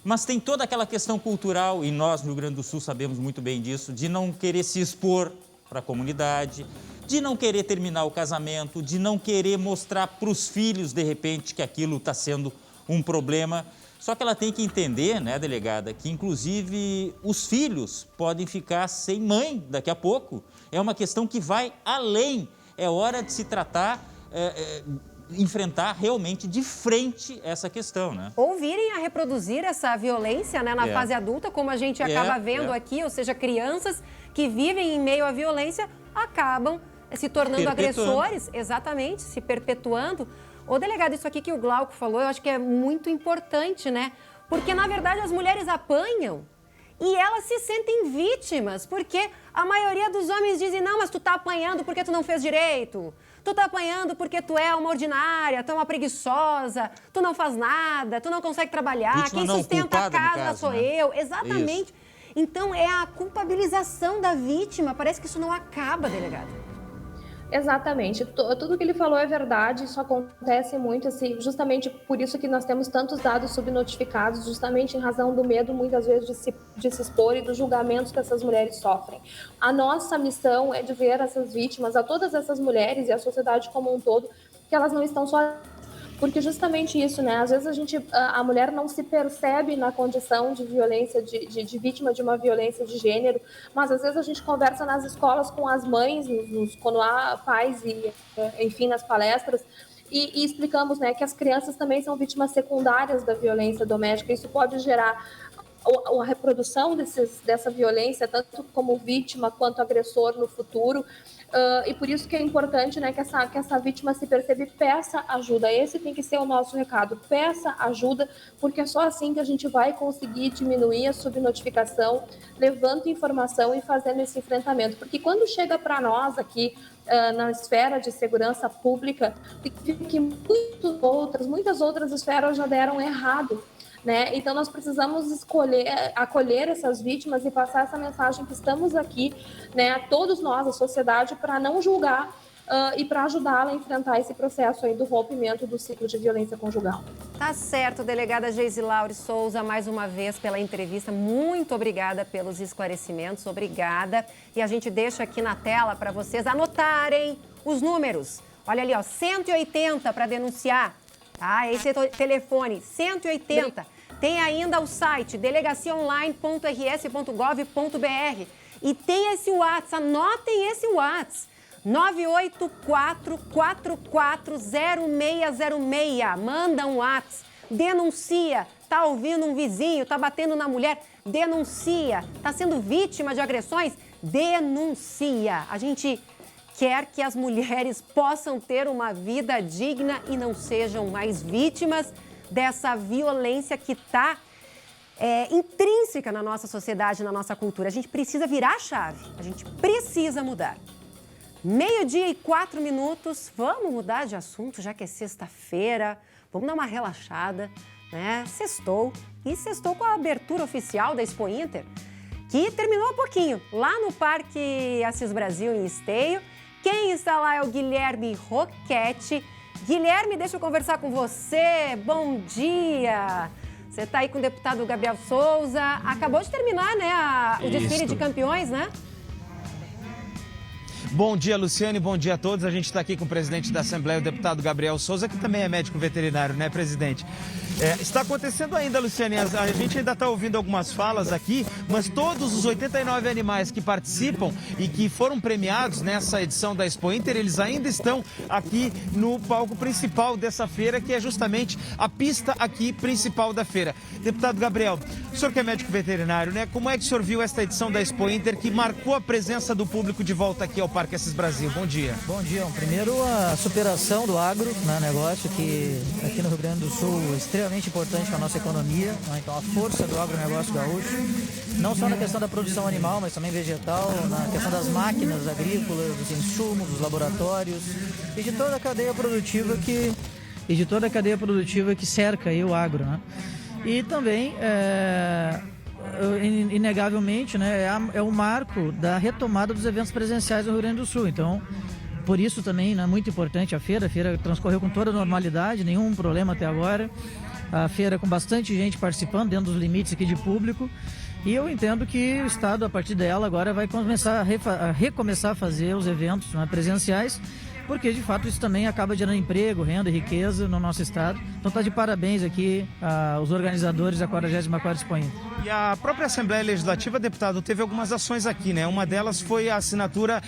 mas tem toda aquela questão cultural, e nós no Rio Grande do Sul sabemos muito bem disso, de não querer se expor para a comunidade, de não querer terminar o casamento, de não querer mostrar para os filhos, de repente, que aquilo está sendo um problema. Só que ela tem que entender, né, delegada, que inclusive os filhos podem ficar sem mãe daqui a pouco. É uma questão que vai além. É hora de se tratar, enfrentar realmente de frente essa questão, né? Ou virem a reproduzir essa violência, né, na fase adulta, como a gente acaba vendo aqui, ou seja, crianças que vivem em meio à violência acabam se tornando agressores, exatamente, se perpetuando. Ô, delegado, isso aqui que o Glauco falou, eu acho que é muito importante, né? Porque, na verdade, as mulheres apanham e elas se sentem vítimas, porque a maioria dos homens dizem, não, mas tu tá apanhando porque tu não fez direito. Tu tá apanhando porque tu é uma ordinária, tu é uma preguiçosa, tu não faz nada, tu não consegue trabalhar, vítima quem não sustenta a culpada, casa sou né? eu. Exatamente. Isso. Então, é a culpabilização da vítima. Parece que isso não acaba, delegado. Exatamente. Tudo que ele falou é verdade, isso acontece muito, assim, justamente por isso que nós temos tantos dados subnotificados, justamente em razão do medo, muitas vezes, de se expor e dos julgamentos que essas mulheres sofrem. A nossa missão é de ver essas vítimas, a todas essas mulheres e a sociedade como um todo, que elas não estão só... Porque justamente isso, né? Às vezes a mulher não se percebe na condição de violência, de vítima de uma violência de gênero, mas às vezes a gente conversa nas escolas com as mães, quando há pais e, enfim, nas palestras, e explicamos, né, que as crianças também são vítimas secundárias da violência doméstica. Isso pode gerar a reprodução dessa violência, tanto como vítima quanto agressor no futuro. E por isso que é importante, né, que essa vítima se perceba e peça ajuda. Esse tem que ser o nosso recado. Peça ajuda, porque é só assim que a gente vai conseguir diminuir a subnotificação, levando informação e fazendo esse enfrentamento. Porque quando chega para nós aqui, na esfera de segurança pública, que muitas outras esferas já deram errado. Né? Então, nós precisamos acolher essas vítimas e passar essa mensagem que estamos aqui, né, a todos nós, a sociedade, para não julgar e para ajudá-la a enfrentar esse processo aí do rompimento do ciclo de violência conjugal. Tá certo, delegada Geisilaure Souza, mais uma vez pela entrevista. Muito obrigada pelos esclarecimentos, obrigada. E a gente deixa aqui na tela para vocês anotarem os números. Olha ali, ó, 180 para denunciar, tá? Esse é o telefone, 180. Tem ainda o site delegaciaonline.rs.gov.br e tem esse WhatsApp, anotem esse WhatsApp, 984440606. Manda um WhatsApp, denuncia, tá ouvindo um vizinho, tá batendo na mulher, denuncia, tá sendo vítima de agressões, denuncia. A gente quer que as mulheres possam ter uma vida digna e não sejam mais vítimas dessa violência que está intrínseca na nossa sociedade, na nossa cultura. A gente precisa virar a chave, a gente precisa mudar. 12:04, vamos mudar de assunto, já que é sexta-feira, vamos dar uma relaxada, né? Sextou, e sextou com a abertura oficial da Expo Inter, que terminou há pouquinho, lá no Parque Assis Brasil, em Esteio. Quem está lá é o Guilherme Roquete. Guilherme, deixa eu conversar com você, bom dia! Você está aí com o deputado Gabriel Souza, acabou de terminar, né, o desfile de campeões, né? Bom dia, Luciane, bom dia a todos. A gente está aqui com o presidente da Assembleia, o deputado Gabriel Souza, que também é médico veterinário, né, presidente? Está acontecendo ainda, Luciane, a gente ainda está ouvindo algumas falas aqui, mas todos os 89 animais que participam e que foram premiados nessa edição da Expo Inter, eles ainda estão aqui no palco principal dessa feira, que é justamente a pista aqui principal da feira. Deputado Gabriel, o senhor que é médico veterinário, né? Como é que o senhor viu esta edição da Expo Inter que marcou a presença do público de volta aqui ao Parque Assis Brasil? Bom dia. Bom dia. Primeiro, a superação do agro, né, negócio que aqui no Rio Grande do Sul é extremamente importante para a nossa economia, né? Então a força do agronegócio gaúcho, não só na questão da produção animal, mas também vegetal, na questão das máquinas agrícolas, dos insumos, dos laboratórios e de toda a cadeia produtiva que cerca aí o agro, né? E também inegavelmente, né, é o marco da retomada dos eventos presenciais no Rio Grande do Sul. Então, por isso também é muito importante a feira transcorreu com toda a normalidade, nenhum problema até agora. A feira com bastante gente participando, dentro dos limites aqui de público. E eu entendo que o Estado, a partir dela, agora vai começar a recomeçar a fazer os eventos, né, presenciais, porque de fato isso também acaba gerando emprego, renda e riqueza no nosso estado. Então está de parabéns aqui os organizadores da 44ª Expo Inter. E a própria Assembleia Legislativa, deputado, teve algumas ações aqui, né? Uma delas foi a assinatura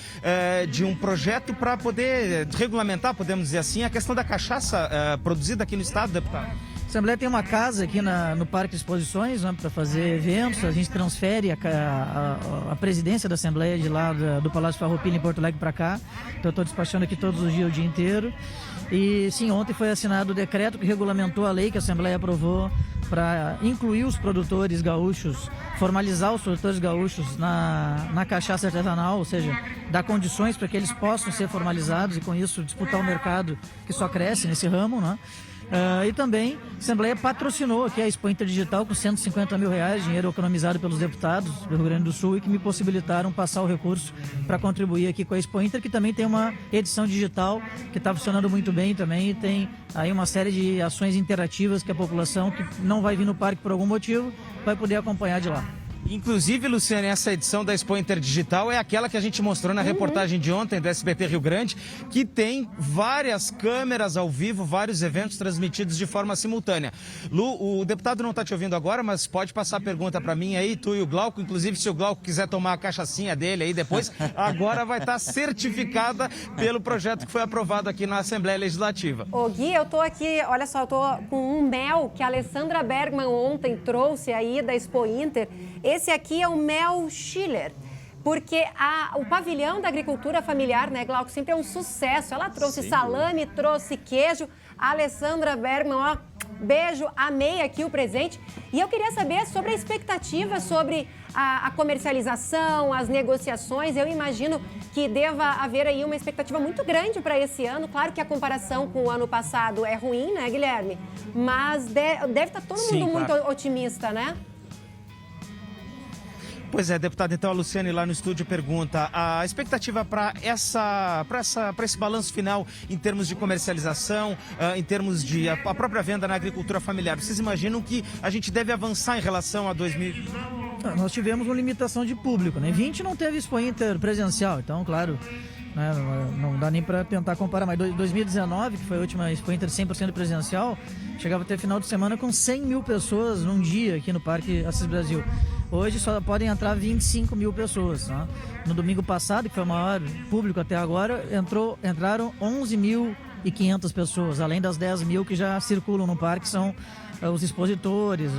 de um projeto para poder regulamentar, podemos dizer assim, a questão da cachaça produzida aqui no estado, deputado. A Assembleia tem uma casa aqui no Parque de Exposições, né, para fazer eventos. A gente transfere a presidência da Assembleia de lá do Palácio Farroupilha em Porto Alegre para cá. Então eu estou despachando aqui todos os dias, o dia inteiro. E sim, ontem foi assinado o decreto que regulamentou a lei que a Assembleia aprovou para incluir os produtores gaúchos, formalizar os produtores gaúchos na cachaça artesanal, ou seja, dar condições para que eles possam ser formalizados e com isso disputar o mercado que só cresce nesse ramo, né? E também a Assembleia patrocinou aqui a Expo Inter Digital com R$150 mil, dinheiro economizado pelos deputados do Rio Grande do Sul e que me possibilitaram passar o recurso para contribuir aqui com a Expo Inter, que também tem uma edição digital que está funcionando muito bem também e tem aí uma série de ações interativas que a população que não vai vir no parque por algum motivo vai poder acompanhar de lá. Inclusive, Luciane, essa edição da Expo Inter Digital é aquela que a gente mostrou na reportagem de ontem do SBT Rio Grande, que tem várias câmeras ao vivo, vários eventos transmitidos de forma simultânea. Lu, o deputado não está te ouvindo agora, mas pode passar a pergunta para mim aí, tu e o Glauco. Inclusive, se o Glauco quiser tomar a cachaçinha dele aí depois, agora vai estar certificada pelo projeto que foi aprovado aqui na Assembleia Legislativa. Ô Gui, eu tô aqui, olha só, eu tô com um mel que a Alessandra Bergman ontem trouxe aí da Expo Inter. Esse aqui é o mel Schiller, porque o pavilhão da agricultura familiar, né, Glauco, sempre é um sucesso. Ela trouxe salame, trouxe queijo. A Alessandra Bergman, ó, beijo, amei aqui o presente. E eu queria saber sobre a expectativa sobre a comercialização, as negociações. Eu imagino que deva haver aí uma expectativa muito grande para esse ano. Claro que a comparação com o ano passado é ruim, né, Guilherme? Mas deve estar todo mundo muito otimista, né? Pois é, deputado, então a Luciane lá no estúdio pergunta a expectativa para esse balanço final em termos de comercialização, em termos de a própria venda na agricultura familiar. Vocês imaginam que a gente deve avançar em relação a 2020? Nós tivemos uma limitação de público, né? 20 não teve Expo Inter presencial, então, claro, né, não dá nem para tentar comparar, mas 2019, que foi a última Expo Inter 100% presencial, chegava a ter final de semana com 100 mil pessoas num dia aqui no Parque Assis Brasil. Hoje só podem entrar 25 mil pessoas, né? No domingo passado, que foi o maior público até agora, entraram 11.500 pessoas, além das 10 mil que já circulam no parque, são os expositores,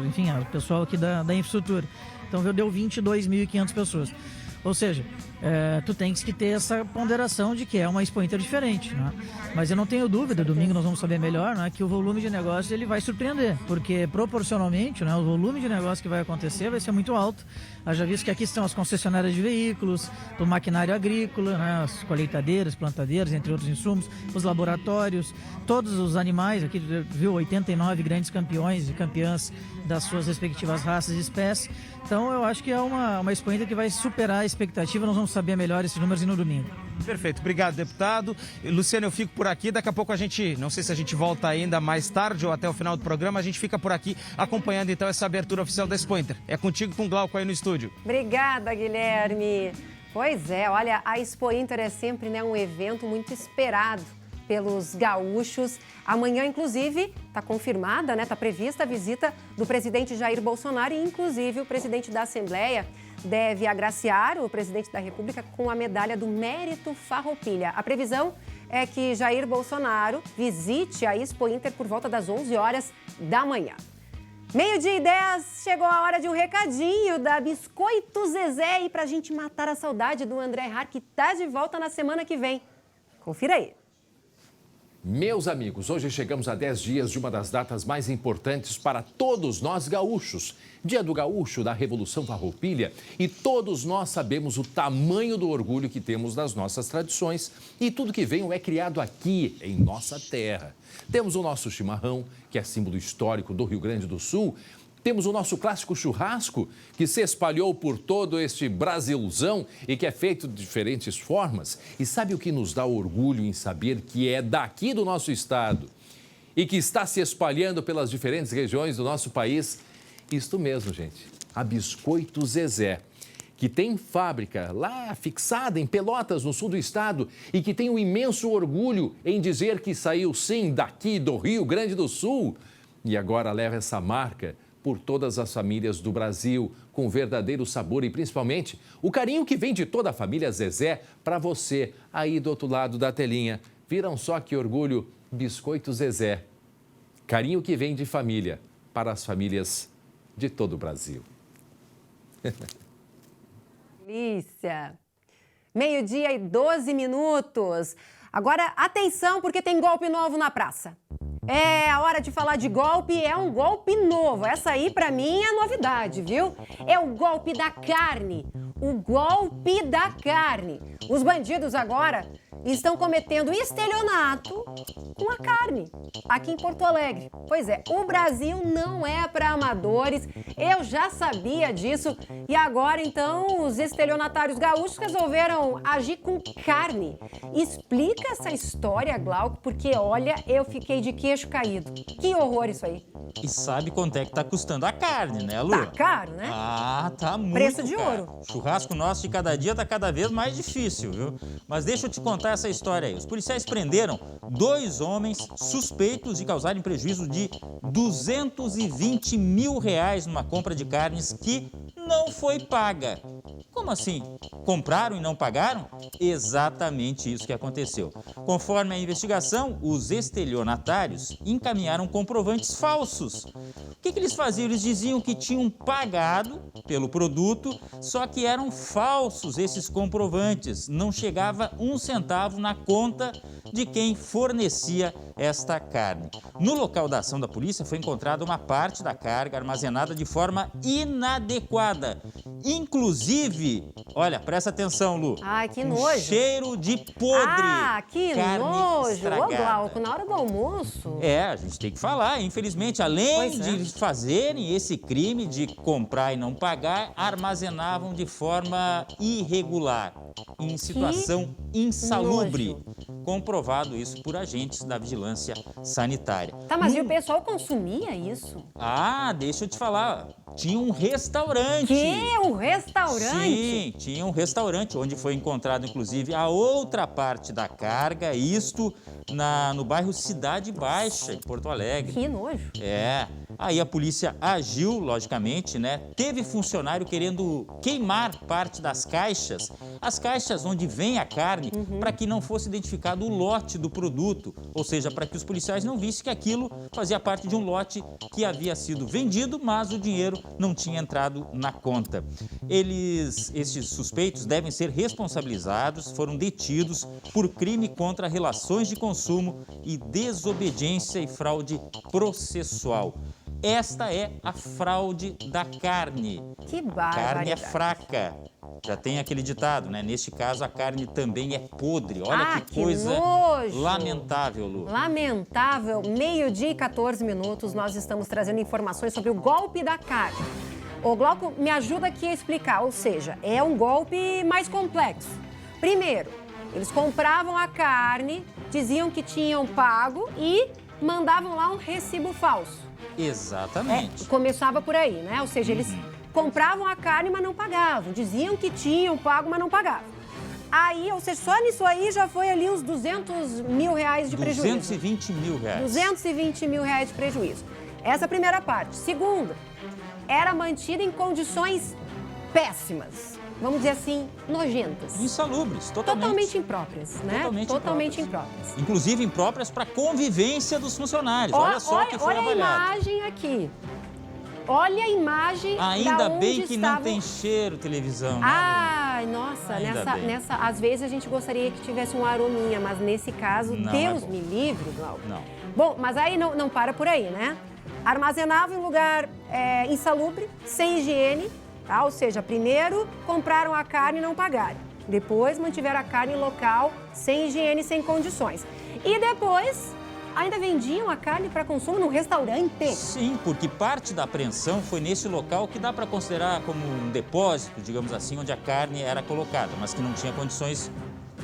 enfim, o pessoal aqui da infraestrutura. Então deu 22.500 pessoas. Ou seja, tu tens que ter essa ponderação de que é uma Expo Inter diferente, né? Mas eu não tenho dúvida, domingo nós vamos saber melhor, né, que o volume de negócio ele vai surpreender, porque proporcionalmente, né, o volume de negócio que vai acontecer vai ser muito alto. Haja visto que aqui estão as concessionárias de veículos, do maquinário agrícola, né, as colheitadeiras, plantadeiras, entre outros insumos, os laboratórios, todos os animais, aqui viu 89 grandes campeões e campeãs das suas respectivas raças e espécies. Então eu acho que é uma Expo Inter que vai superar a expectativa, nós vamos saber melhor esses números no domingo. Perfeito, obrigado, deputado. Luciano, eu fico por aqui, daqui a pouco a gente, não sei se a gente volta ainda mais tarde ou até o final do programa, a gente fica por aqui acompanhando então essa abertura oficial da Expo Inter. É contigo com o Glauco aí no estúdio. Obrigada, Guilherme. Pois é, olha, a Expo Inter é sempre, né, um evento muito esperado pelos gaúchos. Amanhã, inclusive, está confirmada, né, está prevista a visita do presidente Jair Bolsonaro e, inclusive, o presidente da Assembleia deve agraciar o presidente da República com a medalha do Mérito Farroupilha. A previsão é que Jair Bolsonaro visite a Expo Inter por volta das 11 horas da manhã. 12:10, chegou a hora de um recadinho da Biscoito Zezé e para a gente matar a saudade do André Har, que está de volta na semana que vem. Confira aí. Meus amigos, hoje chegamos a 10 dias de uma das datas mais importantes para todos nós gaúchos. Dia do Gaúcho, da Revolução Farroupilha, e todos nós sabemos o tamanho do orgulho que temos das nossas tradições e tudo que veio é criado aqui, em nossa terra. Temos o nosso chimarrão, que é símbolo histórico do Rio Grande do Sul. Temos o nosso clássico churrasco, que se espalhou por todo este Brasilzão e que é feito de diferentes formas. E sabe o que nos dá orgulho em saber que é daqui do nosso estado e que está se espalhando pelas diferentes regiões do nosso país? Isto mesmo, gente, a Biscoito Zezé, que tem fábrica lá fixada em Pelotas, no sul do estado, e que tem um imenso orgulho em dizer que saiu sim daqui do Rio Grande do Sul e agora leva essa marca por todas as famílias do Brasil, com verdadeiro sabor e principalmente o carinho que vem de toda a família Zezé para você aí do outro lado da telinha. Viram só que orgulho, Biscoito Zezé. Carinho que vem de família para as famílias de todo o Brasil. Delícia! 12:12. Agora, atenção, porque tem golpe novo na praça. É a hora de falar de golpe, é um golpe novo. Essa aí, pra mim, é novidade, viu? É o golpe da carne. O golpe da carne. Os bandidos agora estão cometendo estelionato com a carne aqui em Porto Alegre. Pois é, o Brasil não é para amadores. Eu já sabia disso. E agora, então, os estelionatários gaúchos resolveram agir com carne. Explica essa história, Glauco, porque, olha, eu fiquei de queixo caído. Que horror isso aí. E sabe quanto é que tá custando a carne, né, Lu? Tá caro, né? Ah, tá muito Preço de caro. ouro. Churrasco nosso de cada dia tá cada vez mais difícil, viu? Mas deixa eu te contar essa história aí. Os policiais prenderam 2 homens suspeitos de causarem prejuízo de R$220 mil numa compra de carnes que não foi paga. Como assim? Compraram e não pagaram? Exatamente isso que aconteceu. Conforme a investigação, os estelionatários encaminharam comprovantes falsos. O que eles faziam? Eles diziam que tinham pagado pelo produto, só que eram falsos esses comprovantes. Não chegava um centavo na conta de quem fornecia esta carne. No local da ação da polícia foi encontrada uma parte da carga armazenada de forma inadequada. Inclusive, olha, presta atenção, Lu. Ai, que um nojo. cheiro de podre. Ah, que carne nojo. Ô, estragada. Glauco, na hora do almoço. É, a gente tem que falar. Infelizmente, além Pois é. de fazerem esse crime de comprar e não pagar, armazenavam de forma irregular, em situação insalubre. nojo. Comprovado isso por agentes da vigilância sanitária. Tá, mas e o pessoal consumia isso? Ah, deixa eu te falar. Tinha um restaurante. Que? Um restaurante? Sim, tinha um restaurante onde foi encontrado, inclusive, a outra parte da carga, isto no bairro Cidade Baixa, em Porto Alegre. Que nojo. É, Aí a polícia agiu, logicamente, né? Teve funcionário querendo queimar parte das caixas, as caixas onde vem a carne, para que não fosse identificado o lote do produto, ou seja, para que os policiais não vissem que aquilo fazia parte de um lote que havia sido vendido, mas o dinheiro não tinha entrado na conta. Esses suspeitos devem ser responsabilizados, foram detidos por crime contra relações de consumo e desobediência e fraude processual. Esta é a fraude da carne. Que barbaridade. Carne é fraca. Já tem aquele ditado, né? Neste caso, a carne também é podre. Olha que coisa nojo. lamentável, Lu. Lamentável. 12h e 14 minutos, nós estamos trazendo informações sobre o golpe da carne. Ô, Glauco, me ajuda aqui a explicar. Ou seja, é um golpe mais complexo. Primeiro, eles compravam a carne, diziam que tinham pago e mandavam lá um recibo falso. Exatamente. Começava por aí, né? Ou seja, eles compravam a carne, mas não pagavam. Diziam que tinham pago, mas não pagavam. Aí, ou seja, só nisso aí já foi ali uns 200 mil reais de prejuízo. 220 mil reais. 220 mil reais de prejuízo. Essa é a primeira parte. Segunda, era mantida em condições péssimas. Vamos dizer assim, nojentas. Insalubres, totalmente. Totalmente impróprias, né? Totalmente impróprias. Inclusive impróprias para a convivência dos funcionários. Olha só que foi avaliado. Olha a imagem aqui. Olha a imagem Ainda da bem onde que estavam... não tem cheiro televisão. Né? Ai, nossa, nessa, às vezes a gente gostaria que tivesse um arominha, mas nesse caso, Não, Deus é bom. me livre, Glauco. Não. Bom, mas aí não para por aí, né? Armazenava em lugar insalubre, sem higiene, tá? Ou seja, primeiro compraram a carne e não pagaram. Depois mantiveram a carne em local, sem higiene, sem condições. E depois ainda vendiam a carne para consumo no restaurante. Sim, porque parte da apreensão foi nesse local que dá para considerar como um depósito, digamos assim, onde a carne era colocada, mas que não tinha condições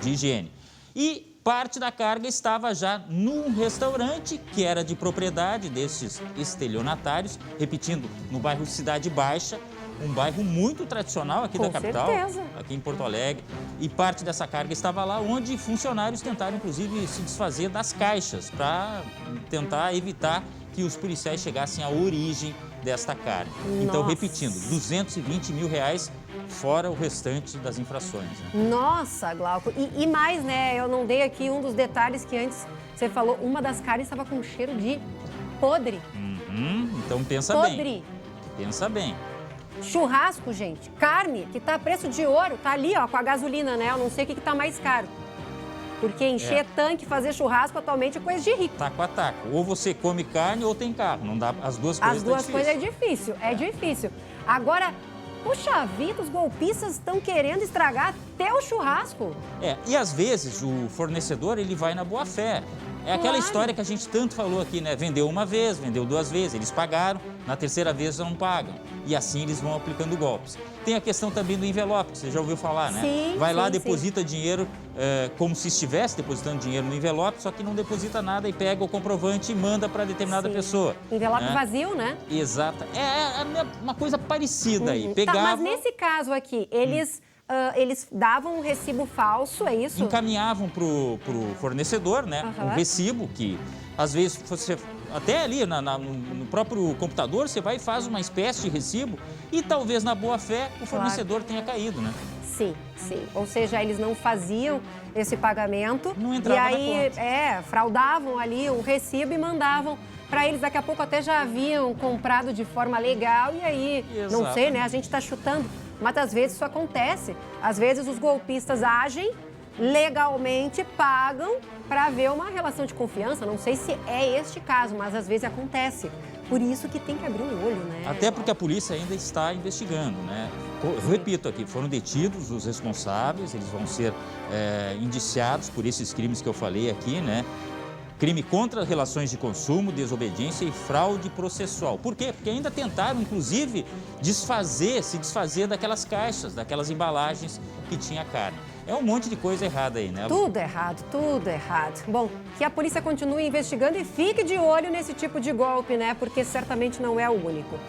de higiene. E parte da carga estava já num restaurante que era de propriedade desses estelionatários, repetindo, no bairro Cidade Baixa, um bairro muito tradicional aqui da capital, certeza. aqui em Porto Alegre, e parte dessa carga estava lá, onde funcionários tentaram, inclusive, se desfazer das caixas para tentar evitar que os policiais chegassem à origem desta carne. Então, Nossa. repetindo, 220 mil reais, fora o restante das infrações. Né? Nossa, Glauco. E mais, né? Eu não dei aqui um dos detalhes que antes você falou. Uma das carnes estava com cheiro de podre. Então, pensa Podre. bem. Pensa bem. Churrasco, gente. Carne, que tá a preço de ouro. Tá ali, ó, com a gasolina, né? Eu não sei o que tá mais caro. Porque encher tanque, fazer churrasco atualmente é coisa de rico. Taco a taco. Ou você come carne ou tem carro. Não dá as duas coisas. As duas tá coisas difícil. é difícil. Agora, puxa vida, os golpistas estão querendo estragar até o churrasco. E às vezes o fornecedor ele vai na boa fé. É aquela história que a gente tanto falou aqui, né? Vendeu uma vez, vendeu duas vezes, eles pagaram, na terceira vez não pagam. E assim eles vão aplicando golpes. Tem a questão também do envelope, que você já ouviu falar, né? Sim, vai lá, sim, deposita dinheiro como se estivesse depositando dinheiro no envelope, só que não deposita nada e pega o comprovante e manda para determinada pessoa. Envelope vazio, né? Exato. É uma coisa parecida aí. Tá, Pegava... mas nesse caso aqui, eles davam um recibo falso, é isso? Encaminhavam pro fornecedor, né? Um recibo que, às vezes, você até ali no próprio computador, você vai e faz uma espécie de recibo e talvez na boa fé o fornecedor tenha caído, né? Sim, sim. Ou seja, eles não faziam esse pagamento. Não entrava e aí, na conta. Fraudavam ali o recibo e mandavam para eles. Daqui a pouco até já haviam comprado de forma legal e aí, não sei, né? A gente está chutando. Mas às vezes isso acontece. Às vezes os golpistas agem legalmente, pagam para haver uma relação de confiança. Não sei se é este caso, mas às vezes acontece. Por isso que tem que abrir o olho, né? Até porque a polícia ainda está investigando, né? Eu repito aqui, foram detidos os responsáveis, eles vão ser indiciados por esses crimes que eu falei aqui, né? Crime contra relações de consumo, desobediência e fraude processual. Por quê? Porque ainda tentaram, inclusive, se desfazer daquelas caixas, daquelas embalagens que tinha carne. É um monte de coisa errada aí, né? Tudo errado, tudo errado. Bom, que a polícia continue investigando e fique de olho nesse tipo de golpe, né? Porque certamente não é o único.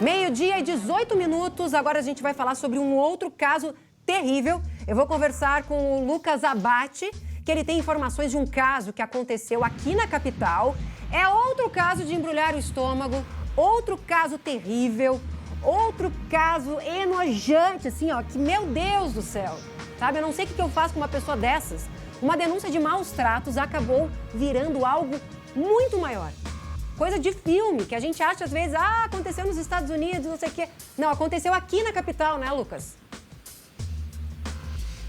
12h e 18 minutos, agora a gente vai falar sobre um outro caso terrível. Eu vou conversar com o Lucas Abate, que ele tem informações de um caso que aconteceu aqui na capital. É outro caso de embrulhar o estômago Outro caso terrível, outro caso enojante, assim, ó, que meu Deus do céu, sabe? Eu não sei o que eu faço com uma pessoa dessas. Uma denúncia de maus tratos acabou virando algo muito maior. Coisa de filme, que a gente acha às vezes, aconteceu nos Estados Unidos, não sei o quê. Não, aconteceu aqui na capital, né, Lucas?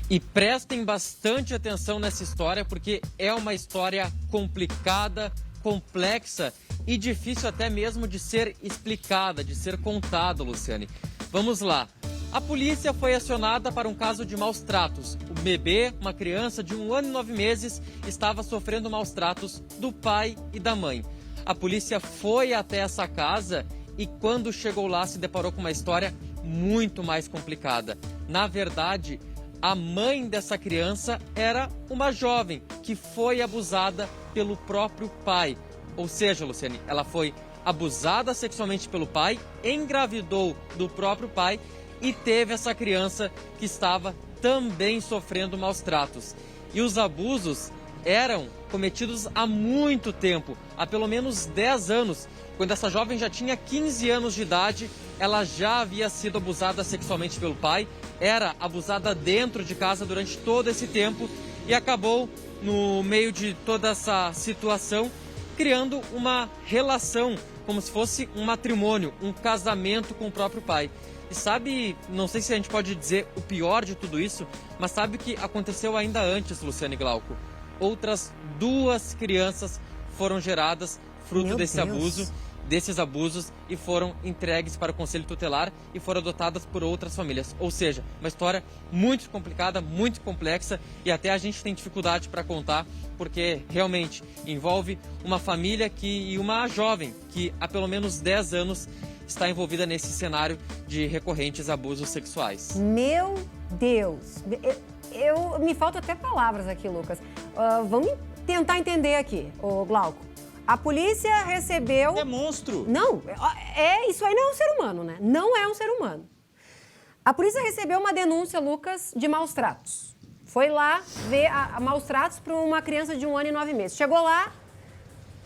E prestem bastante atenção nessa história, porque é uma história complicada, complexa e difícil até mesmo de ser explicada, de ser contada, Luciane. Vamos lá. A polícia foi acionada para um caso de maus tratos. O bebê, uma criança de 1 ano e 9 meses, estava sofrendo maus tratos do pai e da mãe. A polícia foi até essa casa e quando chegou lá se deparou com uma história muito mais complicada. Na verdade, a mãe dessa criança era uma jovem que foi abusada pelo próprio pai. Ou seja, Luciane, ela foi abusada sexualmente pelo pai, engravidou do próprio pai e teve essa criança que estava também sofrendo maus tratos. E os abusos eram cometidos há muito tempo, há pelo menos 10 anos. Quando essa jovem já tinha 15 anos de idade, ela já havia sido abusada sexualmente pelo pai, era abusada dentro de casa durante todo esse tempo e acabou, no meio de toda essa situação, criando uma relação, como se fosse um matrimônio, um casamento com o próprio pai. E sabe, não sei se a gente pode dizer o pior de tudo isso, mas sabe o que aconteceu ainda antes, Luciane Glauco? Outras 2 crianças foram geradas fruto desses abusos e foram entregues para o Conselho Tutelar e foram adotadas por outras famílias. Ou seja, uma história muito complicada, muito complexa e até a gente tem dificuldade para contar porque realmente envolve uma família e uma jovem que há pelo menos 10 anos está envolvida nesse cenário de recorrentes abusos sexuais. Meu Deus! Me faltam até palavras aqui, Lucas. Vamos tentar entender aqui, Glauco. A polícia recebeu... É monstro! Não, isso aí não é um ser humano, né? Não é um ser humano. A polícia recebeu uma denúncia, Lucas, de maus tratos. Foi lá ver maus tratos para uma criança de 1 ano e 9 meses. Chegou lá,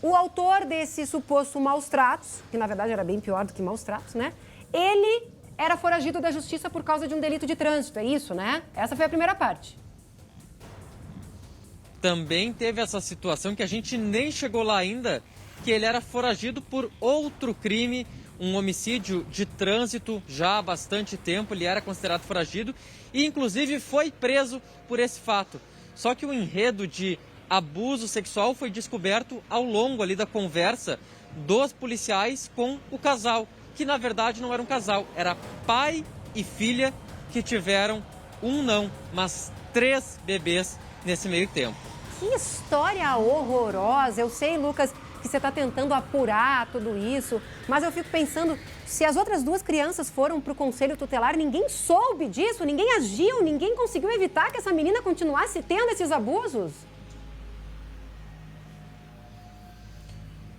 o autor desse suposto maus tratos, que na verdade era bem pior do que maus tratos, né? Ele era foragido da justiça por causa de um delito de trânsito, é isso, né? Essa foi a primeira parte. Também teve essa situação que a gente nem chegou lá ainda, que ele era foragido por outro crime, um homicídio de trânsito já há bastante tempo, ele era considerado foragido e inclusive foi preso por esse fato. Só que o enredo de abuso sexual foi descoberto ao longo ali da conversa dos policiais com o casal, que na verdade não era um casal, era pai e filha que tiveram mas 3 bebês nesse meio tempo. Que história horrorosa! Eu sei, Lucas, que você está tentando apurar tudo isso, mas eu fico pensando, se as outras 2 crianças foram para o Conselho Tutelar, ninguém soube disso, ninguém agiu, ninguém conseguiu evitar que essa menina continuasse tendo esses abusos?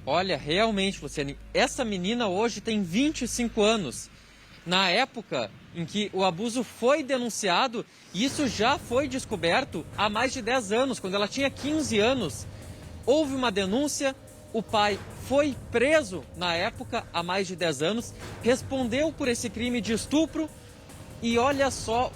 Olha, realmente, Luciane, essa menina hoje tem 25 anos. Na época em que o abuso foi denunciado, isso já foi descoberto há mais de 10 anos, quando ela tinha 15 anos. Houve uma denúncia, o pai foi preso na época, há mais de 10 anos, respondeu por esse crime de estupro e olha só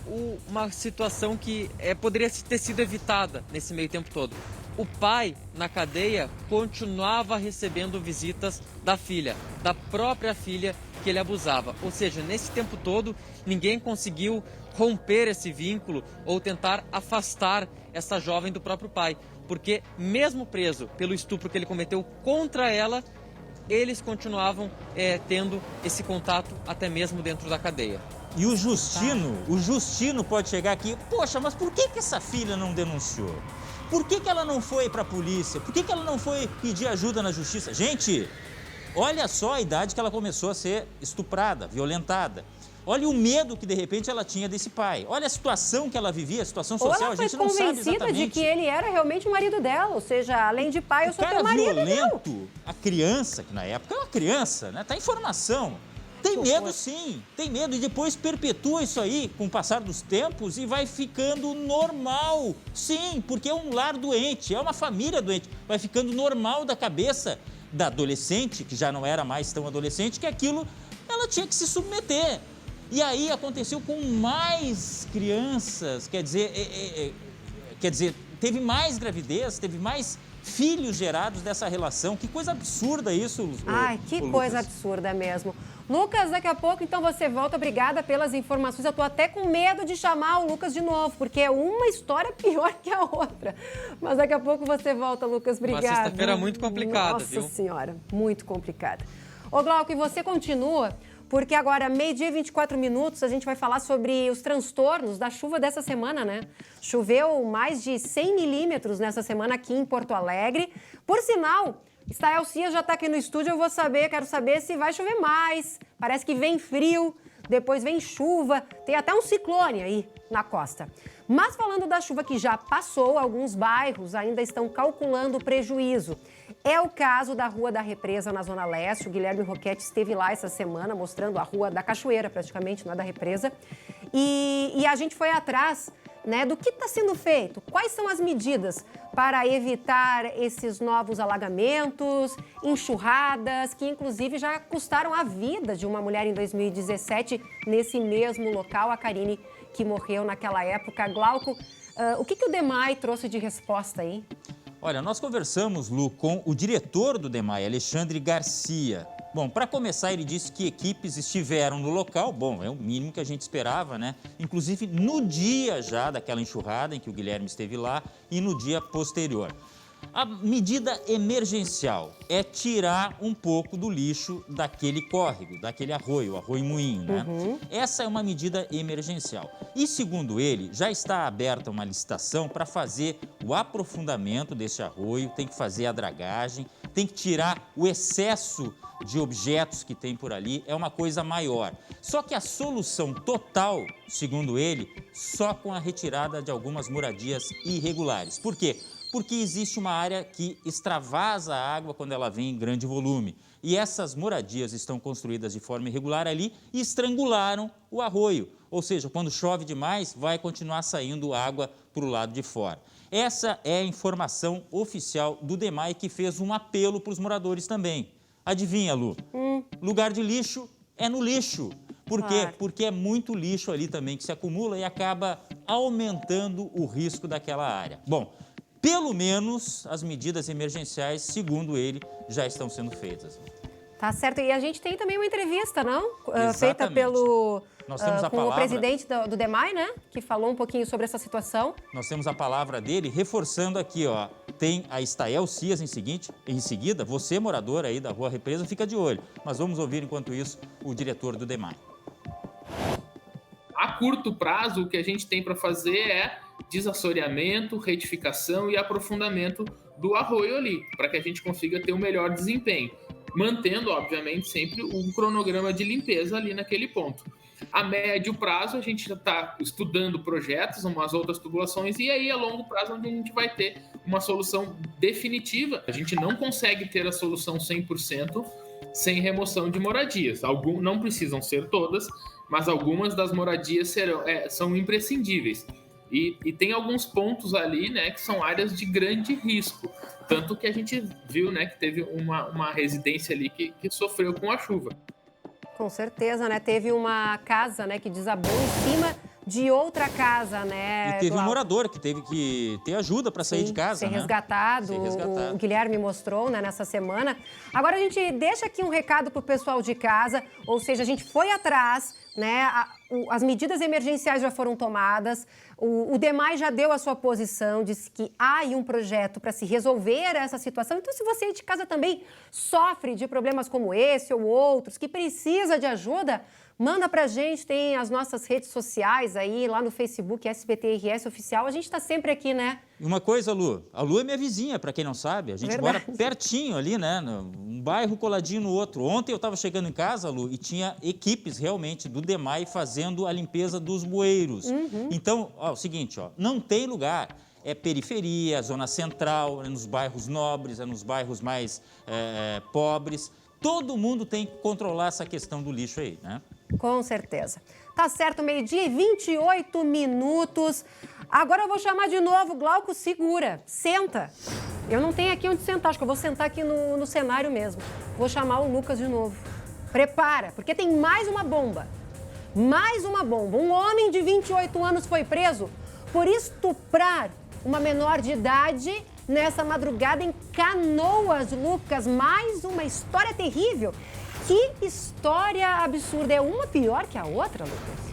uma situação que poderia ter sido evitada nesse meio tempo todo. O pai, na cadeia, continuava recebendo visitas da filha, da própria filha que ele abusava. Ou seja, nesse tempo todo, ninguém conseguiu romper esse vínculo ou tentar afastar essa jovem do próprio pai. Porque mesmo preso pelo estupro que ele cometeu contra ela, eles continuavam tendo esse contato até mesmo dentro da cadeia. E o Justino pode chegar aqui, poxa, mas por que essa filha não denunciou? Por que ela não foi para a polícia? Por que ela não foi pedir ajuda na justiça? Gente, olha só a idade que ela começou a ser estuprada, violentada. Olha o medo que de repente ela tinha desse pai. Olha a situação que ela vivia, a situação social, a gente não sabe exatamente. Ou ela foi convencida de que ele era realmente o marido dela, ou seja, além de pai, eu sou teu marido. O cara violento, a criança, que na época é uma criança, né? Tá em formação. Tem medo sim, tem medo e depois perpetua isso aí com o passar dos tempos e vai ficando normal. Sim, porque é um lar doente, é uma família doente. Vai ficando normal da cabeça da adolescente, que já não era mais tão adolescente, que aquilo ela tinha que se submeter. E aí aconteceu com mais crianças, quer dizer, teve mais gravidez, teve mais filhos gerados dessa relação. Que coisa absurda isso, Ai, que coisa absurda mesmo. Lucas, daqui a pouco, então, você volta. Obrigada pelas informações. Eu tô até com medo de chamar o Lucas de novo, porque é uma história pior que a outra. Mas daqui a pouco você volta, Lucas. Obrigada. Uma sexta-feira muito complicada, Nossa viu? Nossa Senhora, muito complicada. Ô, Glauco, e você continua, porque agora, 12h e 24 minutos, a gente vai falar sobre os transtornos da chuva dessa semana, né? Choveu mais de 100 milímetros nessa semana aqui em Porto Alegre. Por sinal, Stael Cias já está aqui no estúdio, quero saber se vai chover mais. Parece que vem frio, depois vem chuva, tem até um ciclone aí na costa. Mas falando da chuva que já passou, alguns bairros ainda estão calculando o prejuízo. É o caso da Rua da Represa, na Zona Leste. O Guilherme Roquette esteve lá essa semana, mostrando a Rua da Cachoeira, praticamente, não é da Represa. E a gente foi atrás, né, do que está sendo feito. Quais são as medidas para evitar esses novos alagamentos, enxurradas, que inclusive já custaram a vida de uma mulher em 2017, nesse mesmo local, a Karine, que morreu naquela época. Glauco, o que o DEMAI trouxe de resposta aí? Olha, nós conversamos, Lu, com o diretor do DEMAI, Alexandre Garcia. Bom, para começar, ele disse que equipes estiveram no local. Bom, é o mínimo que a gente esperava, né? Inclusive no dia já daquela enxurrada em que o Guilherme esteve lá e no dia posterior. A medida emergencial é tirar um pouco do lixo daquele córrego, daquele arroio, arroio-moinho, né? Essa é uma medida emergencial. E, segundo ele, já está aberta uma licitação para fazer o aprofundamento desse arroio, tem que fazer a dragagem, tem que tirar o excesso de objetos que tem por ali, é uma coisa maior. Só que a solução total, segundo ele, só com a retirada de algumas moradias irregulares. Por quê? Porque existe uma área que extravasa a água quando ela vem em grande volume. E essas moradias estão construídas de forma irregular ali e estrangularam o arroio. Ou seja, quando chove demais, vai continuar saindo água para o lado de fora. Essa é a informação oficial do DEMAI, que fez um apelo para os moradores também. Adivinha, Lu? Lugar de lixo é no lixo. Por quê? Claro. Porque é muito lixo ali também que se acumula e acaba aumentando o risco daquela área. Bom, pelo menos as medidas emergenciais, segundo ele, já estão sendo feitas. Tá certo. E a gente tem também uma entrevista, não? Exatamente. Feita pelo Nós temos a com palavra. o presidente do DEMAI, né? Que falou um pouquinho sobre essa situação. Nós temos a palavra dele, reforçando aqui, ó. Tem a Stael Cias em seguida, você, morador aí da Rua Represa, fica de olho. Mas vamos ouvir, enquanto isso, o diretor do DEMAI. A curto prazo, o que a gente tem para fazer é desassoreamento, retificação e aprofundamento do arroio ali, para que a gente consiga ter um melhor desempenho, mantendo, obviamente, sempre um cronograma de limpeza ali naquele ponto. A médio prazo, a gente já está estudando projetos, umas outras tubulações, e aí a longo prazo, onde a gente vai ter uma solução definitiva. A gente não consegue ter a solução 100% sem remoção de moradias. Não precisam ser todas, mas algumas das moradias são imprescindíveis. E tem alguns pontos ali, né, que são áreas de grande risco. Tanto que a gente viu, né, que teve uma residência ali que sofreu com a chuva. Com certeza, né? Teve uma casa, né, que desabou em cima de outra casa, né? E teve um morador que teve que ter ajuda para sair de casa, ser né? resgatado. Ser resgatado. O Guilherme mostrou, né, nessa semana. Agora a gente deixa aqui um recado pro pessoal de casa, ou seja, a gente foi atrás, né? As medidas emergenciais já foram tomadas. O DEMAI já deu a sua posição, disse que há aí um projeto para se resolver essa situação. Então, se você de casa também sofre de problemas como esse ou outros, que precisa de ajuda, manda pra gente, tem as nossas redes sociais aí, lá no Facebook, SBT-RS Oficial. A gente tá sempre aqui, né? E uma coisa, Lu, a Lu é minha vizinha, para quem não sabe. A gente Verdade. mora pertinho ali, né? Um bairro coladinho no outro. Ontem eu estava chegando em casa, Lu, e tinha equipes realmente do DEMAI fazendo a limpeza dos bueiros. Então, ó, o seguinte, ó, não tem lugar. É periferia, zona central, é nos bairros nobres, é nos bairros mais pobres. Todo mundo tem que controlar essa questão do lixo aí, né? Com certeza. Tá certo, 12h e 28 minutos. Agora eu vou chamar de novo, Glauco, segura. Senta. Eu não tenho aqui onde sentar, acho que eu vou sentar aqui no cenário mesmo. Vou chamar o Lucas de novo. Prepara, porque tem mais uma bomba. Mais uma bomba. Um homem de 28 anos foi preso por estuprar uma menor de idade nessa madrugada em Canoas, Lucas. Mais uma história terrível. Que história absurda. É uma pior que a outra, Lucas?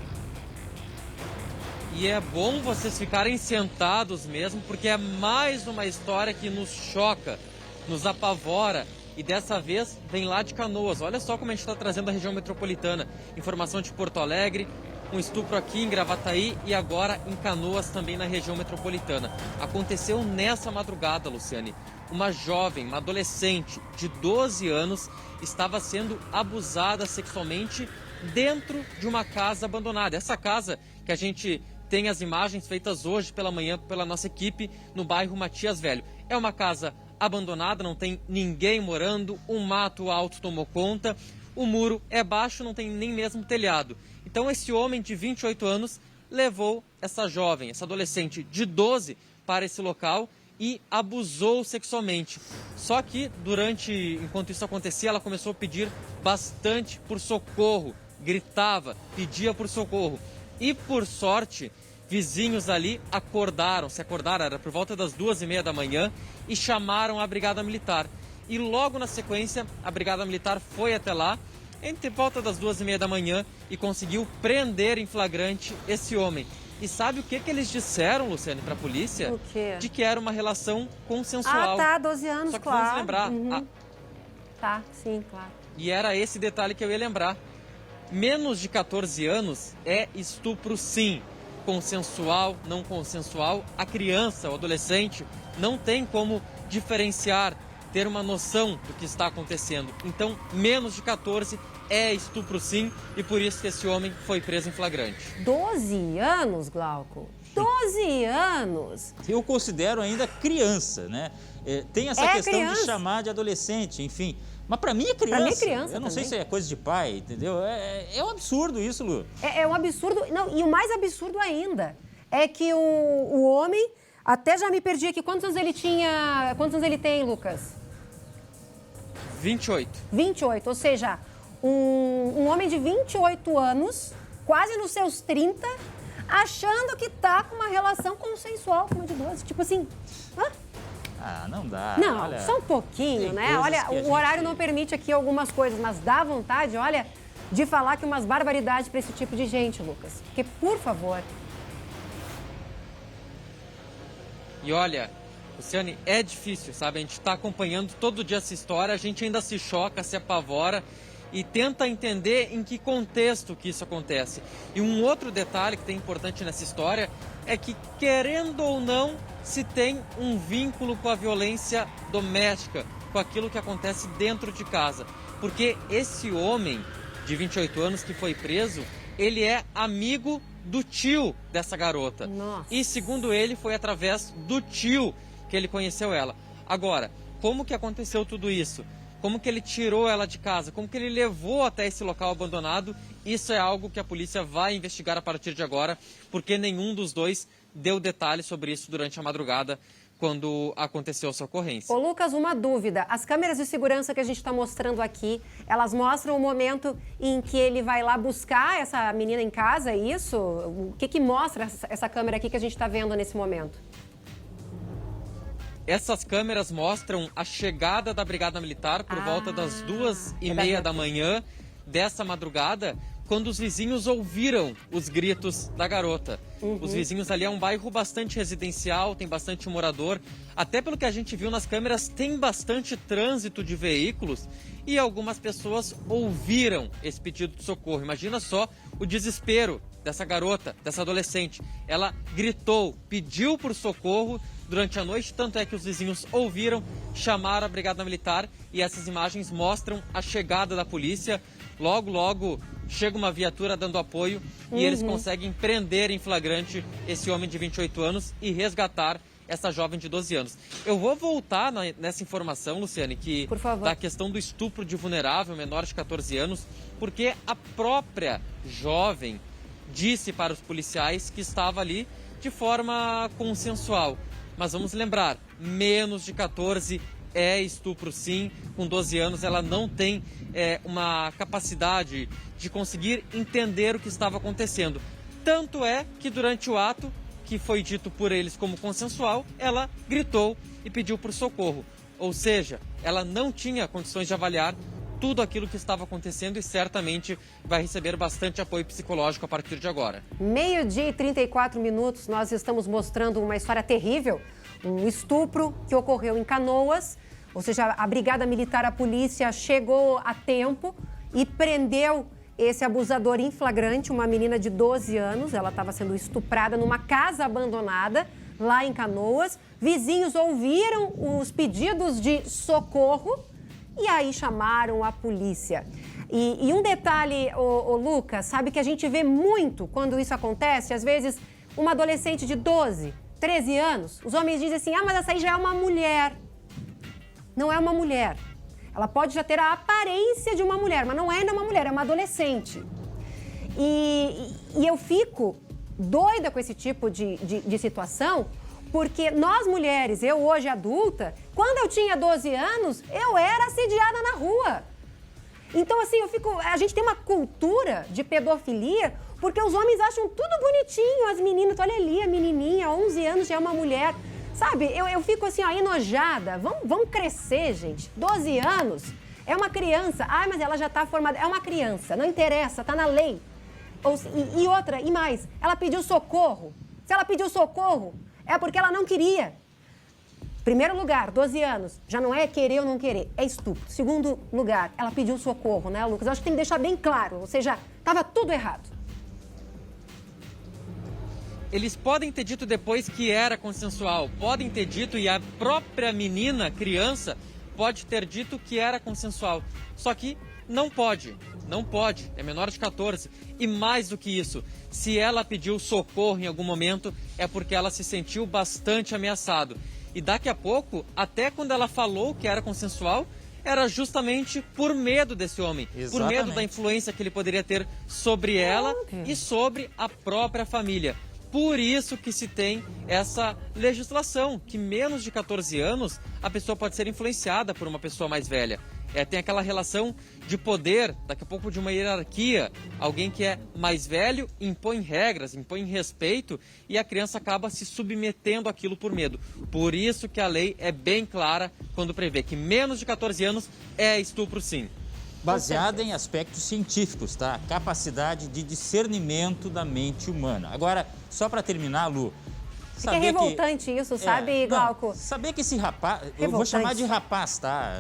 E é bom vocês ficarem sentados mesmo, porque é mais uma história que nos choca, nos apavora. E dessa vez vem lá de Canoas. Olha só como a gente está trazendo a região metropolitana. Informação de Porto Alegre, um estupro aqui em Gravataí e agora em Canoas, também na região metropolitana. Aconteceu nessa madrugada, Luciane. Uma jovem, uma adolescente de 12 anos estava sendo abusada sexualmente dentro de uma casa abandonada. Essa casa que a gente tem as imagens feitas hoje pela manhã pela nossa equipe no bairro Matias Velho. É uma casa abandonada, não tem ninguém morando, um mato alto tomou conta, o muro é baixo, não tem nem mesmo telhado. Então esse homem de 28 anos levou essa jovem, essa adolescente de 12 para esse local e abusou sexualmente. Só que enquanto isso acontecia, ela começou a pedir bastante por socorro, gritava, pedia por socorro. E por sorte, vizinhos ali se acordaram, era por volta das 2h30 da manhã e chamaram a Brigada Militar. E logo na sequência, a Brigada Militar foi até lá, entre volta das 2h30 da manhã e conseguiu prender em flagrante esse homem. E sabe o que eles disseram, Luciane, para a polícia? O quê? De que era uma relação consensual. Ah, tá, 12 anos, Só que claro. vamos lembrar. Tá, sim, claro. E era esse detalhe que eu ia lembrar. Menos de 14 anos é estupro, sim. Consensual, não consensual. A criança, o adolescente, não tem como diferenciar, ter uma noção do que está acontecendo. Então, menos de 14 é estupro, sim. E por isso que esse homem foi preso em flagrante. 12 anos, Glauco? 12 anos! Eu considero ainda criança, né? Tem essa questão criança. de chamar de adolescente, enfim. Mas pra mim é criança. Pra mim é criança Eu não sei também. se é coisa de pai, entendeu? É um absurdo isso, Lu. É um absurdo. Não, e o mais absurdo ainda é que o homem, até já me perdi aqui, quantos anos ele tinha? Quantos anos ele tem, Lucas? 28. 28, ou seja, um homem de 28 anos, quase nos seus 30, achando que tá com uma relação consensual com uma de 12. Tipo assim, hã? Ah, não dá. Não, olha, só um pouquinho, tem né? coisas Olha, que a o horário gente- não permite aqui algumas coisas, mas dá vontade, olha, de falar que umas barbaridades para esse tipo de gente, Lucas. Porque, por favor. E olha, Luciane, é difícil, sabe? A gente está acompanhando todo dia essa história, a gente ainda se choca, se apavora e tenta entender em que contexto que isso acontece. E um outro detalhe que tem importante nessa história é que, querendo ou não, se tem um vínculo com a violência doméstica, com aquilo que acontece dentro de casa. Porque esse homem de 28 anos que foi preso, ele é amigo do tio dessa garota. Nossa. E segundo ele, foi através do tio que ele conheceu ela. Agora, como que aconteceu tudo isso? Como que ele tirou ela de casa? Como que ele levou até esse local abandonado? Isso é algo que a polícia vai investigar a partir de agora, porque nenhum dos dois deu detalhes sobre isso durante a madrugada, quando aconteceu essa ocorrência. Ô, Lucas, uma dúvida. As câmeras de segurança que a gente está mostrando aqui, elas mostram o momento em que ele vai lá buscar essa menina em casa, é isso? O que mostra essa câmera aqui que a gente está vendo nesse momento? Essas câmeras mostram a chegada da Brigada Militar por volta das 2h30 da manhã dessa madrugada, quando os vizinhos ouviram os gritos da garota. Os vizinhos ali é um bairro bastante residencial, tem bastante morador. Até pelo que a gente viu nas câmeras, tem bastante trânsito de veículos e algumas pessoas ouviram esse pedido de socorro. Imagina só o desespero dessa garota, dessa adolescente. Ela gritou, pediu por socorro durante a noite, tanto é que os vizinhos ouviram, chamaram a Brigada Militar e essas imagens mostram a chegada da polícia. Logo, logo chega uma viatura dando apoio e eles conseguem prender em flagrante esse homem de 28 anos e resgatar essa jovem de 12 anos. Eu vou voltar nessa informação, Luciane, que Por favor. da questão do estupro de vulnerável, menor de 14 anos, porque a própria jovem disse para os policiais que estava ali de forma consensual. Mas vamos lembrar, menos de 14 é estupro sim. Com 12 anos ela não tem uma capacidade de conseguir entender o que estava acontecendo. Tanto é que durante o ato, que foi dito por eles como consensual, ela gritou e pediu por socorro. Ou seja, ela não tinha condições de avaliar tudo aquilo que estava acontecendo e certamente vai receber bastante apoio psicológico a partir de agora. 12h34, nós estamos mostrando uma história terrível, um estupro que ocorreu em Canoas, ou seja, a Brigada Militar, a polícia chegou a tempo e prendeu esse abusador em flagrante, uma menina de 12 anos, ela estava sendo estuprada numa casa abandonada lá em Canoas. Vizinhos ouviram os pedidos de socorro e aí chamaram a polícia. E um detalhe, ô Lucas, sabe que a gente vê muito quando isso acontece? Às vezes, uma adolescente de 12, 13 anos, os homens dizem assim, mas essa aí já é uma mulher. Não é uma mulher. Ela pode já ter a aparência de uma mulher, mas não é ainda uma mulher, é uma adolescente. E eu fico doida com esse tipo de situação, porque nós mulheres, eu hoje adulta, quando eu tinha 12 anos, eu era assediada na rua. Então, assim, a gente tem uma cultura de pedofilia, porque os homens acham tudo bonitinho, as meninas, olha ali, a menininha, 11 anos já é uma mulher. Sabe, eu fico assim, enojada. Vamos crescer, gente. 12 anos, é uma criança. Mas ela já está formada. É uma criança, não interessa, está na lei. E outra, e mais, ela pediu socorro. Se ela pediu socorro, é porque ela não queria. Primeiro lugar, 12 anos, já não é querer ou não querer, é estupro. Segundo lugar, ela pediu socorro, né, Lucas? Eu acho que tem que deixar bem claro, ou seja, estava tudo errado. Eles podem ter dito depois que era consensual, podem ter dito, e a própria menina, criança, pode ter dito que era consensual. Só que não pode, é menor de 14. E mais do que isso, se ela pediu socorro em algum momento, é porque ela se sentiu bastante ameaçado. E daqui a pouco, até quando ela falou que era consensual, era justamente por medo desse homem. Exatamente. Por medo da influência que ele poderia ter sobre ela e sobre a própria família. Por isso que se tem essa legislação, que menos de 14 anos a pessoa pode ser influenciada por uma pessoa mais velha. Tem aquela relação de poder, daqui a pouco de uma hierarquia. Alguém que é mais velho impõe regras, impõe respeito e a criança acaba se submetendo àquilo por medo. Por isso que a lei é bem clara quando prevê que menos de 14 anos é estupro sim. Baseada em aspectos científicos, tá? Capacidade de discernimento da mente humana. Agora, só para terminar, Lu... É revoltante isso, sabe, Glauco? Não, saber que esse rapaz... Revoltante. Eu vou chamar de rapaz, tá?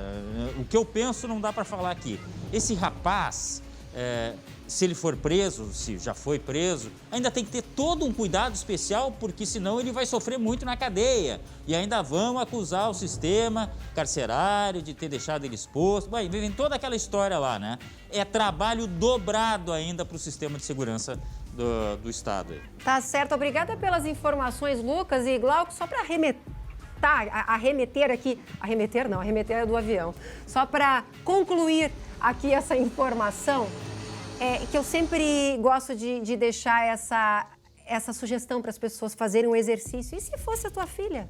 O que eu penso não dá para falar aqui. Esse rapaz, se ele for preso, se já foi preso, ainda tem que ter todo um cuidado especial, porque senão ele vai sofrer muito na cadeia. E ainda vão acusar o sistema carcerário de ter deixado ele exposto. Bem, vem toda aquela história lá, né? É trabalho dobrado ainda para o sistema de segurança do Estado. Tá certo, obrigada pelas informações, Lucas e Glauco. Só para arremeter é do avião. Só para concluir aqui essa informação, que eu sempre gosto de deixar essa sugestão para as pessoas fazerem um exercício. E se fosse a tua filha?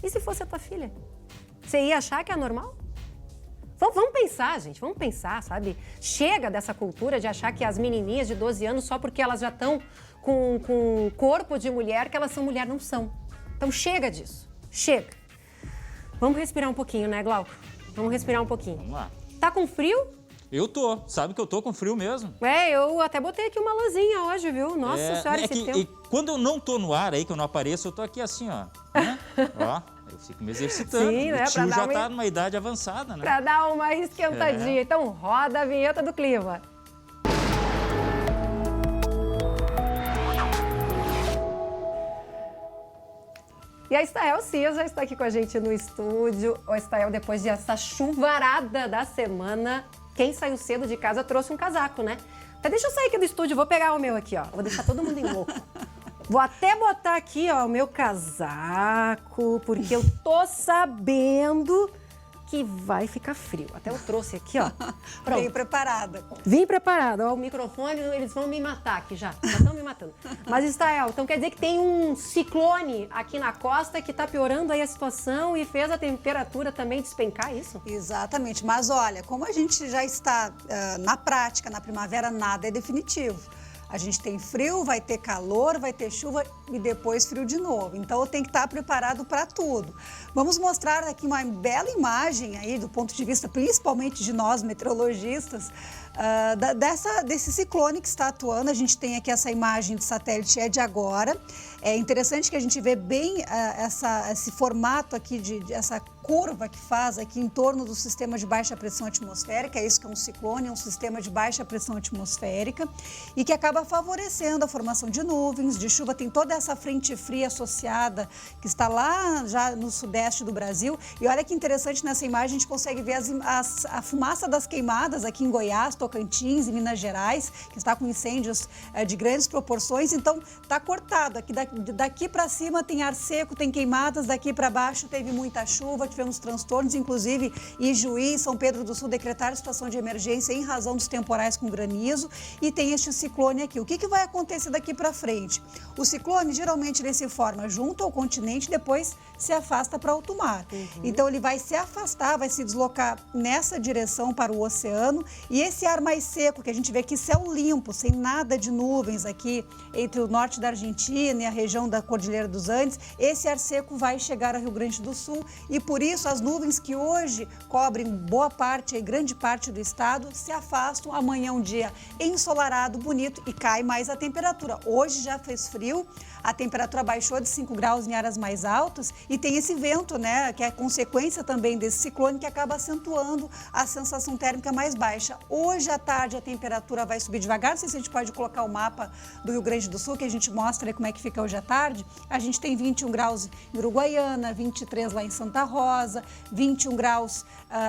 E se fosse a tua filha? Você ia achar que é normal? Vamos pensar, gente, vamos pensar, sabe? Chega dessa cultura de achar que as menininhas de 12 anos, só porque elas já estão com corpo de mulher, que elas são mulher, não são. Então chega disso, chega. Vamos respirar um pouquinho, né, Glauco? Vamos respirar um pouquinho. Vamos lá. Tá com frio? Eu tô, sabe que eu tô com frio mesmo. Eu até botei aqui uma luzinha hoje, viu? Nossa senhora, esse tempo. E quando eu não tô no ar aí, que eu não apareço, eu tô aqui assim, ó. Né? Ó, eu fico me exercitando. Sim, né? O tio já tá numa idade avançada, né? Pra dar uma esquentadinha. Então roda a vinheta do clima. E a Estael Cia já está aqui com a gente no estúdio. O Estael, depois dessa chuvarada da semana, quem saiu cedo de casa trouxe um casaco, né? Até deixa eu sair aqui do estúdio, vou pegar o meu aqui, ó. Vou deixar todo mundo em louco. Vou até botar aqui, ó, o meu casaco, porque eu tô sabendo que vai ficar frio. Até eu trouxe aqui, ó. Pronto. Bem preparada. Vim preparada. Ó, o microfone, eles vão me matar aqui já. Já estão me matando. Mas, Estael, então quer dizer que tem um ciclone aqui na costa que está piorando aí a situação e fez a temperatura também despencar, é isso? Exatamente. Mas olha, como a gente já está na prática, na primavera, nada é definitivo. A gente tem frio, vai ter calor, vai ter chuva e depois frio de novo. Então, tem que estar preparado para tudo. Vamos mostrar aqui uma bela imagem aí, do ponto de vista principalmente de nós, meteorologistas, desse ciclone que está atuando. A gente tem aqui essa imagem de satélite, é de agora. É interessante que a gente vê bem esse formato aqui, essa curva que faz aqui em torno do sistema de baixa pressão atmosférica. É isso que é um ciclone, é um sistema de baixa pressão atmosférica e que acaba favorecendo a formação de nuvens, de chuva. Tem toda essa frente fria associada que está lá já no sudeste do Brasil. E olha que interessante, nessa imagem a gente consegue ver a fumaça das queimadas aqui em Goiás, Tocantins e Minas Gerais, que está com incêndios de grandes proporções. Então, está cortado. Daqui para cima tem ar seco, tem queimadas, daqui para baixo teve muita chuva, tivemos transtornos, inclusive Ijuí e São Pedro do Sul decretaram situação de emergência em razão dos temporais com granizo e tem este ciclone aqui. O que vai acontecer daqui para frente? O ciclone, geralmente, ele se forma junto ao continente, depois se afasta para alto mar. Então, ele vai se afastar, vai se deslocar nessa direção para o oceano e esse ar mais seco, que a gente vê aqui, céu limpo, sem nada de nuvens aqui entre o norte da Argentina e a região da Cordilheira dos Andes, esse ar seco vai chegar ao Rio Grande do Sul e, por isso, as nuvens que hoje cobrem boa parte, grande parte do estado, se afastam. Amanhã é um dia ensolarado, bonito e cai mais a temperatura. Hoje já fez frio, a temperatura baixou de 5 graus em áreas mais altas e tem esse vento, né, que é consequência também desse ciclone que acaba acentuando a sensação térmica mais baixa. Hoje à tarde a temperatura vai subir devagar, não sei se a gente pode colocar o mapa do Rio Grande do Sul, que a gente mostra como é que fica hoje à tarde. A gente tem 21 graus em Uruguaiana, 23 lá em Santa Rosa, 21 graus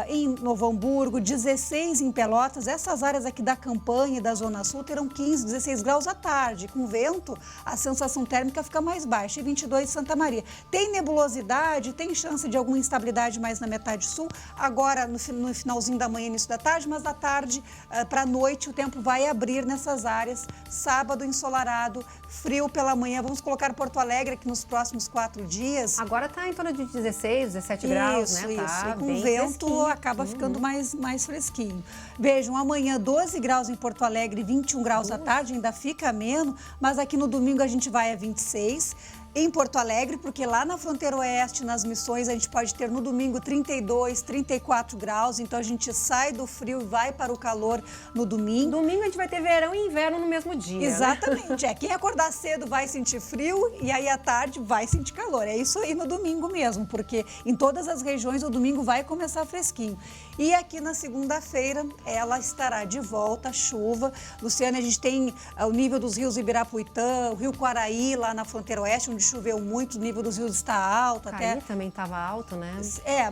em Novo Hamburgo, 16 em Pelotas. Essas áreas aqui da Campanha e da Zona Sul terão 15, 16 graus à tarde. Com vento, a sensação térmica fica mais baixa, e 22 em Santa Maria. Tem nebulosidade, tem chance de alguma instabilidade mais na metade sul, agora no finalzinho da manhã, início da tarde, mas da tarde para a noite o tempo vai abrir nessas áreas. Sábado ensolarado, frio pela manhã. Vamos colocar Porto Alegre aqui nos próximos 4 dias. Agora está em torno de 16, 17 graus, né? Isso. Tá e com bem vento fresquinho. acaba ficando mais fresquinho. Vejam, amanhã 12 graus em Porto Alegre, 21 graus à tarde, ainda fica ameno, mas aqui no domingo a gente vai a 26. Em Porto Alegre, porque lá na fronteira oeste, nas Missões, a gente pode ter no domingo 32, 34 graus, então a gente sai do frio e vai para o calor no domingo. Domingo a gente vai ter verão e inverno no mesmo dia. Exatamente, né? Quem acordar cedo vai sentir frio e aí à tarde vai sentir calor. É isso aí no domingo mesmo, porque em todas as regiões o domingo vai começar fresquinho. E aqui na segunda-feira ela estará de volta, chuva. Luciana, a gente tem o nível dos rios Ibirapuitã, o rio Quaraí lá na fronteira oeste, onde choveu muito, o nível dos rios está alto. Até também estava alto, né?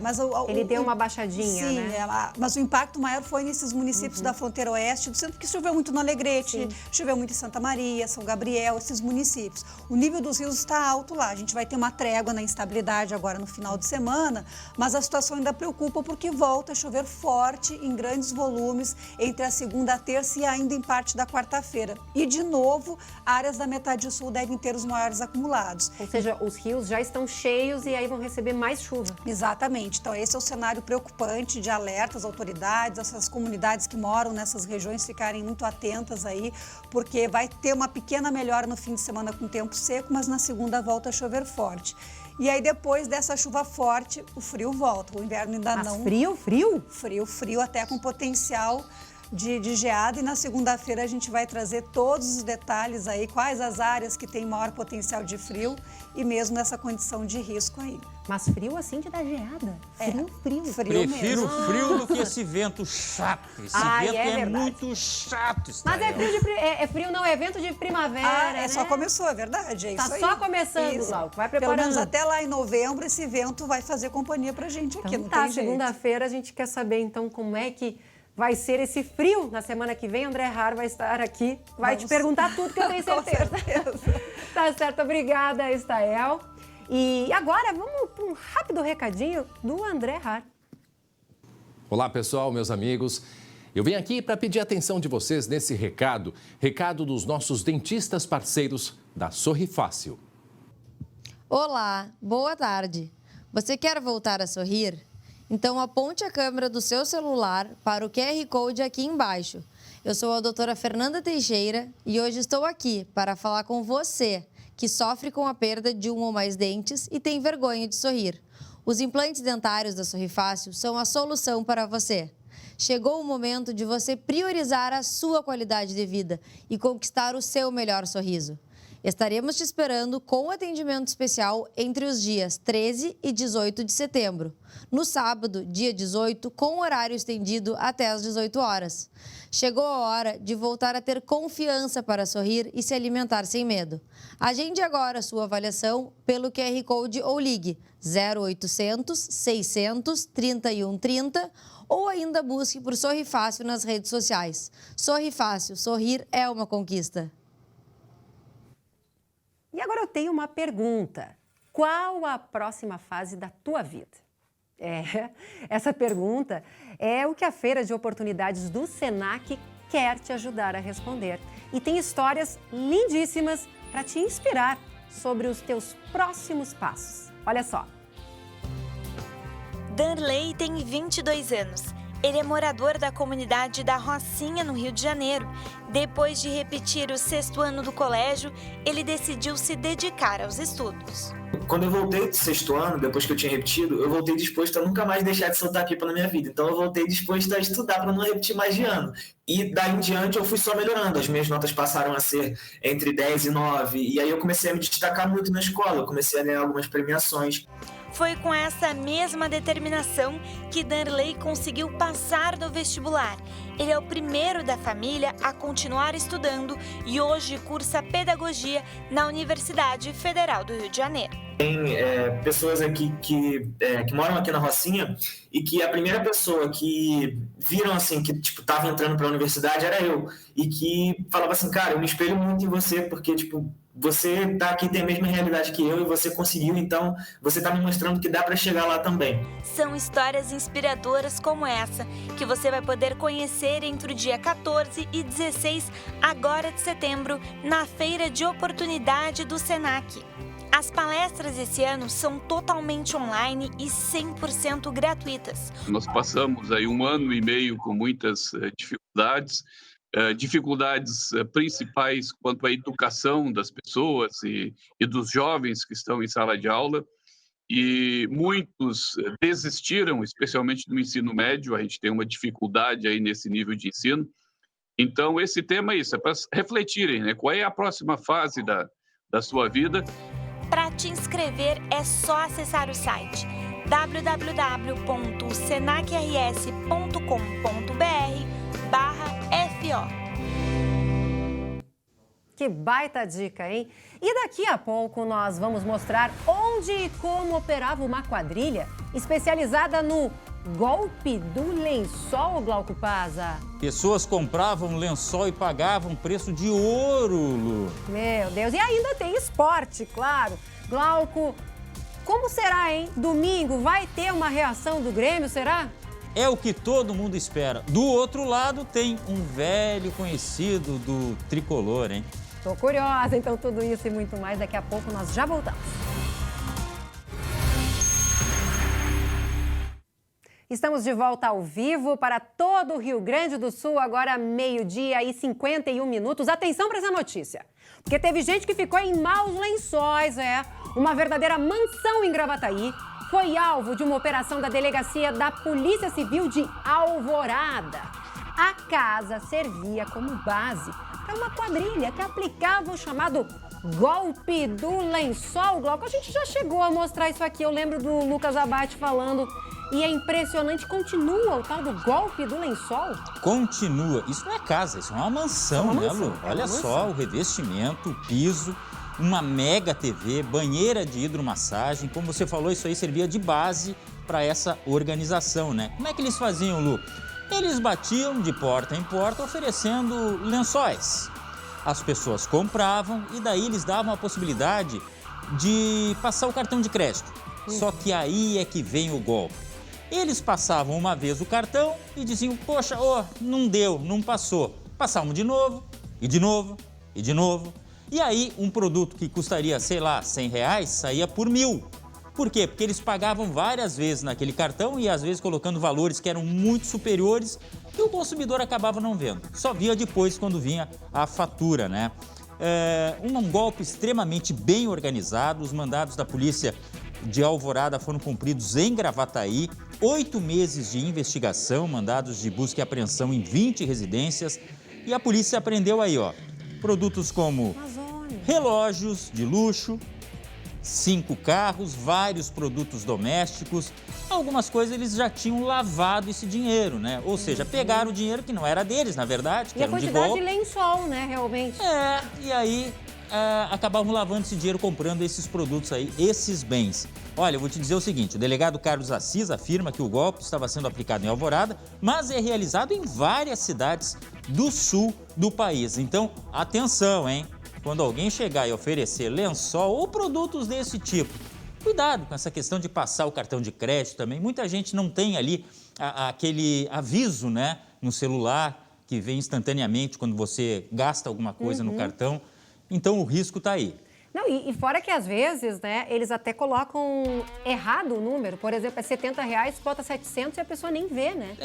Mas ele deu uma baixadinha, sim, né? Mas o impacto maior foi nesses municípios da fronteira oeste do centro, porque choveu muito no Alegrete, choveu muito em Santa Maria, São Gabriel, esses municípios. O nível dos rios está alto lá. A gente vai ter uma trégua na instabilidade agora no final de semana, mas a situação ainda preocupa porque volta a chover forte em grandes volumes entre a segunda, a terça e ainda em parte da quarta-feira. E, de novo, áreas da metade sul devem ter os maiores acumulados. Ou seja, os rios já estão cheios e aí vão receber mais chuva. Exatamente. Então, esse é o cenário preocupante de alerta às autoridades, essas comunidades que moram nessas regiões ficarem muito atentas aí, porque vai ter uma pequena melhora no fim de semana com tempo seco, mas na segunda volta a chover forte. E aí, depois dessa chuva forte, o frio volta. O inverno ainda não... Frio? Frio, até com potencial de geada. E na segunda-feira a gente vai trazer todos os detalhes aí, quais as áreas que têm maior potencial de frio e mesmo nessa condição de risco aí. Mas frio assim de dar geada. Frio Prefiro mesmo. frio do que esse vento chato. Esse vento é muito chato. Mas é frio, não, é vento de primavera, né? Só começou, é verdade, é tá isso aí. só começando, Glauco, vai preparando. Pelo menos até lá em novembro esse vento vai fazer companhia pra gente aqui, então, não tem jeito. Segunda-feira a gente quer saber então como é que vai ser esse frio na semana que vem. André Har vai estar aqui, vai te perguntar tudo que eu tenho certeza. Com certeza. Tá certo, obrigada, Estael. E agora vamos para um rápido recadinho do André Har. Olá, pessoal, meus amigos. Eu vim aqui para pedir a atenção de vocês nesse recado dos nossos dentistas parceiros da Sorri Fácil. Olá, boa tarde. Você quer voltar a sorrir? Então aponte a câmera do seu celular para o QR Code aqui embaixo. Eu sou a doutora Fernanda Teixeira e hoje estou aqui para falar com você que sofre com a perda de um ou mais dentes e tem vergonha de sorrir. Os implantes dentários da Sorri Fácil são a solução para você. Chegou o momento de você priorizar a sua qualidade de vida e conquistar o seu melhor sorriso. Estaremos te esperando com atendimento especial entre os dias 13 e 18 de setembro. No sábado, dia 18, com horário estendido até às 18 horas. Chegou a hora de voltar a ter confiança para sorrir e se alimentar sem medo. Agende agora a sua avaliação pelo QR Code ou ligue 0800 600 3130 ou ainda busque por Sorri Fácil nas redes sociais. Sorri Fácil, sorrir é uma conquista. E agora eu tenho uma pergunta. Qual a próxima fase da tua vida? Essa pergunta é o que a Feira de Oportunidades do Senac quer te ajudar a responder. E tem histórias lindíssimas para te inspirar sobre os teus próximos passos. Olha só. Danley tem 22 anos. Ele é morador da comunidade da Rocinha, no Rio de Janeiro. Depois de repetir o 6º ano do colégio, ele decidiu se dedicar aos estudos. Quando eu voltei do 6º ano, depois que eu tinha repetido, eu voltei disposto a nunca mais deixar de soltar pipa na minha vida. Então eu voltei disposto a estudar para não repetir mais de ano. E daí em diante eu fui só melhorando. As minhas notas passaram a ser entre 10 e 9. E aí eu comecei a me destacar muito na escola. Eu comecei a ganhar algumas premiações. Foi com essa mesma determinação que Danley conseguiu passar no vestibular. Ele é o primeiro da família a continuar estudando e hoje cursa pedagogia na Universidade Federal do Rio de Janeiro. Tem pessoas aqui que moram aqui na Rocinha e que a primeira pessoa que viram assim, que estava entrando para a universidade era eu. E que falava assim, cara, eu me espelho muito em você porque, você tá aqui, tem a mesma realidade que eu e você conseguiu, então você tá me mostrando que dá para chegar lá também. São histórias inspiradoras como essa que você vai poder conhecer entre o dia 14 e 16 agora de setembro na Feira de Oportunidade do Senac. As palestras esse ano são totalmente online e 100% gratuitas. Nós passamos aí 1 ano e meio com muitas dificuldades. Dificuldades principais quanto à educação das pessoas e dos jovens que estão em sala de aula, e muitos desistiram, especialmente no ensino médio. A gente tem uma dificuldade aí nesse nível de ensino. Então, esse tema é isso, é para refletirem, né? Qual é a próxima fase da sua vida. Para te inscrever, é só acessar o site www.senacrs.com.br/FO. Que baita dica, hein? E daqui a pouco nós vamos mostrar onde e como operava uma quadrilha especializada no golpe do lençol, Glauco Paza. Pessoas compravam lençol e pagavam preço de ouro, Lu. Meu Deus, e ainda tem esporte, claro. Glauco, como será, hein? Domingo vai ter uma reação do Grêmio, será? É o que todo mundo espera. Do outro lado tem um velho conhecido do tricolor, hein? Tô curiosa, então tudo isso e muito mais daqui a pouco nós já voltamos. Estamos de volta ao vivo para todo o Rio Grande do Sul, agora 12h51. Atenção para essa notícia, porque teve gente que ficou em maus lençóis, Uma verdadeira mansão em Gravataí foi alvo de uma operação da Delegacia da Polícia Civil de Alvorada. A casa servia como base para uma quadrilha que aplicava o chamado golpe do lençol. Glauco, a gente já chegou a mostrar isso aqui, eu lembro do Lucas Abate falando. E é impressionante, continua o tal do golpe do lençol? Continua. Isso não é casa, isso é uma mansão, né, Lu? Olha só o revestimento, o piso, uma mega TV, banheira de hidromassagem. Como você falou, isso aí servia de base para essa organização, né? Como é que eles faziam, Lu? Eles batiam de porta em porta oferecendo lençóis. As pessoas compravam e daí eles davam a possibilidade de passar o cartão de crédito. Só que aí é que vem o golpe. Eles passavam uma vez o cartão e diziam, poxa, não deu, não passou. Passavam de novo, e de novo, e de novo. E aí, um produto que custaria, sei lá, R$100, saía por 1.000. Por quê? Porque eles pagavam várias vezes naquele cartão e às vezes colocando valores que eram muito superiores e o consumidor acabava não vendo. Só via depois quando vinha a fatura, né? Um golpe extremamente bem organizado. Os mandados da polícia de Alvorada foram cumpridos em Gravataí. 8 meses de investigação, mandados de busca e apreensão em 20 residências. E a polícia apreendeu aí, produtos como relógios de luxo, 5 carros, vários produtos domésticos. Algumas coisas eles já tinham lavado esse dinheiro, né? Ou seja, pegaram o dinheiro que não era deles, na verdade, que e eram de golpe. E a quantidade de lençol, né, realmente. E aí acabavam lavando esse dinheiro comprando esses produtos aí, esses bens. Olha, eu vou te dizer o seguinte, o delegado Carlos Assis afirma que o golpe estava sendo aplicado em Alvorada, mas é realizado em várias cidades do sul do país. Então, atenção, hein? Quando alguém chegar e oferecer lençol ou produtos desse tipo, cuidado com essa questão de passar o cartão de crédito também. Muita gente não tem ali aquele aviso, né, no celular que vem instantaneamente quando você gasta alguma coisa no cartão. Então, o risco está aí. Não, e fora que às vezes, né, eles até colocam errado o número. Por exemplo, é R$70, bota 700 e a pessoa nem vê, né?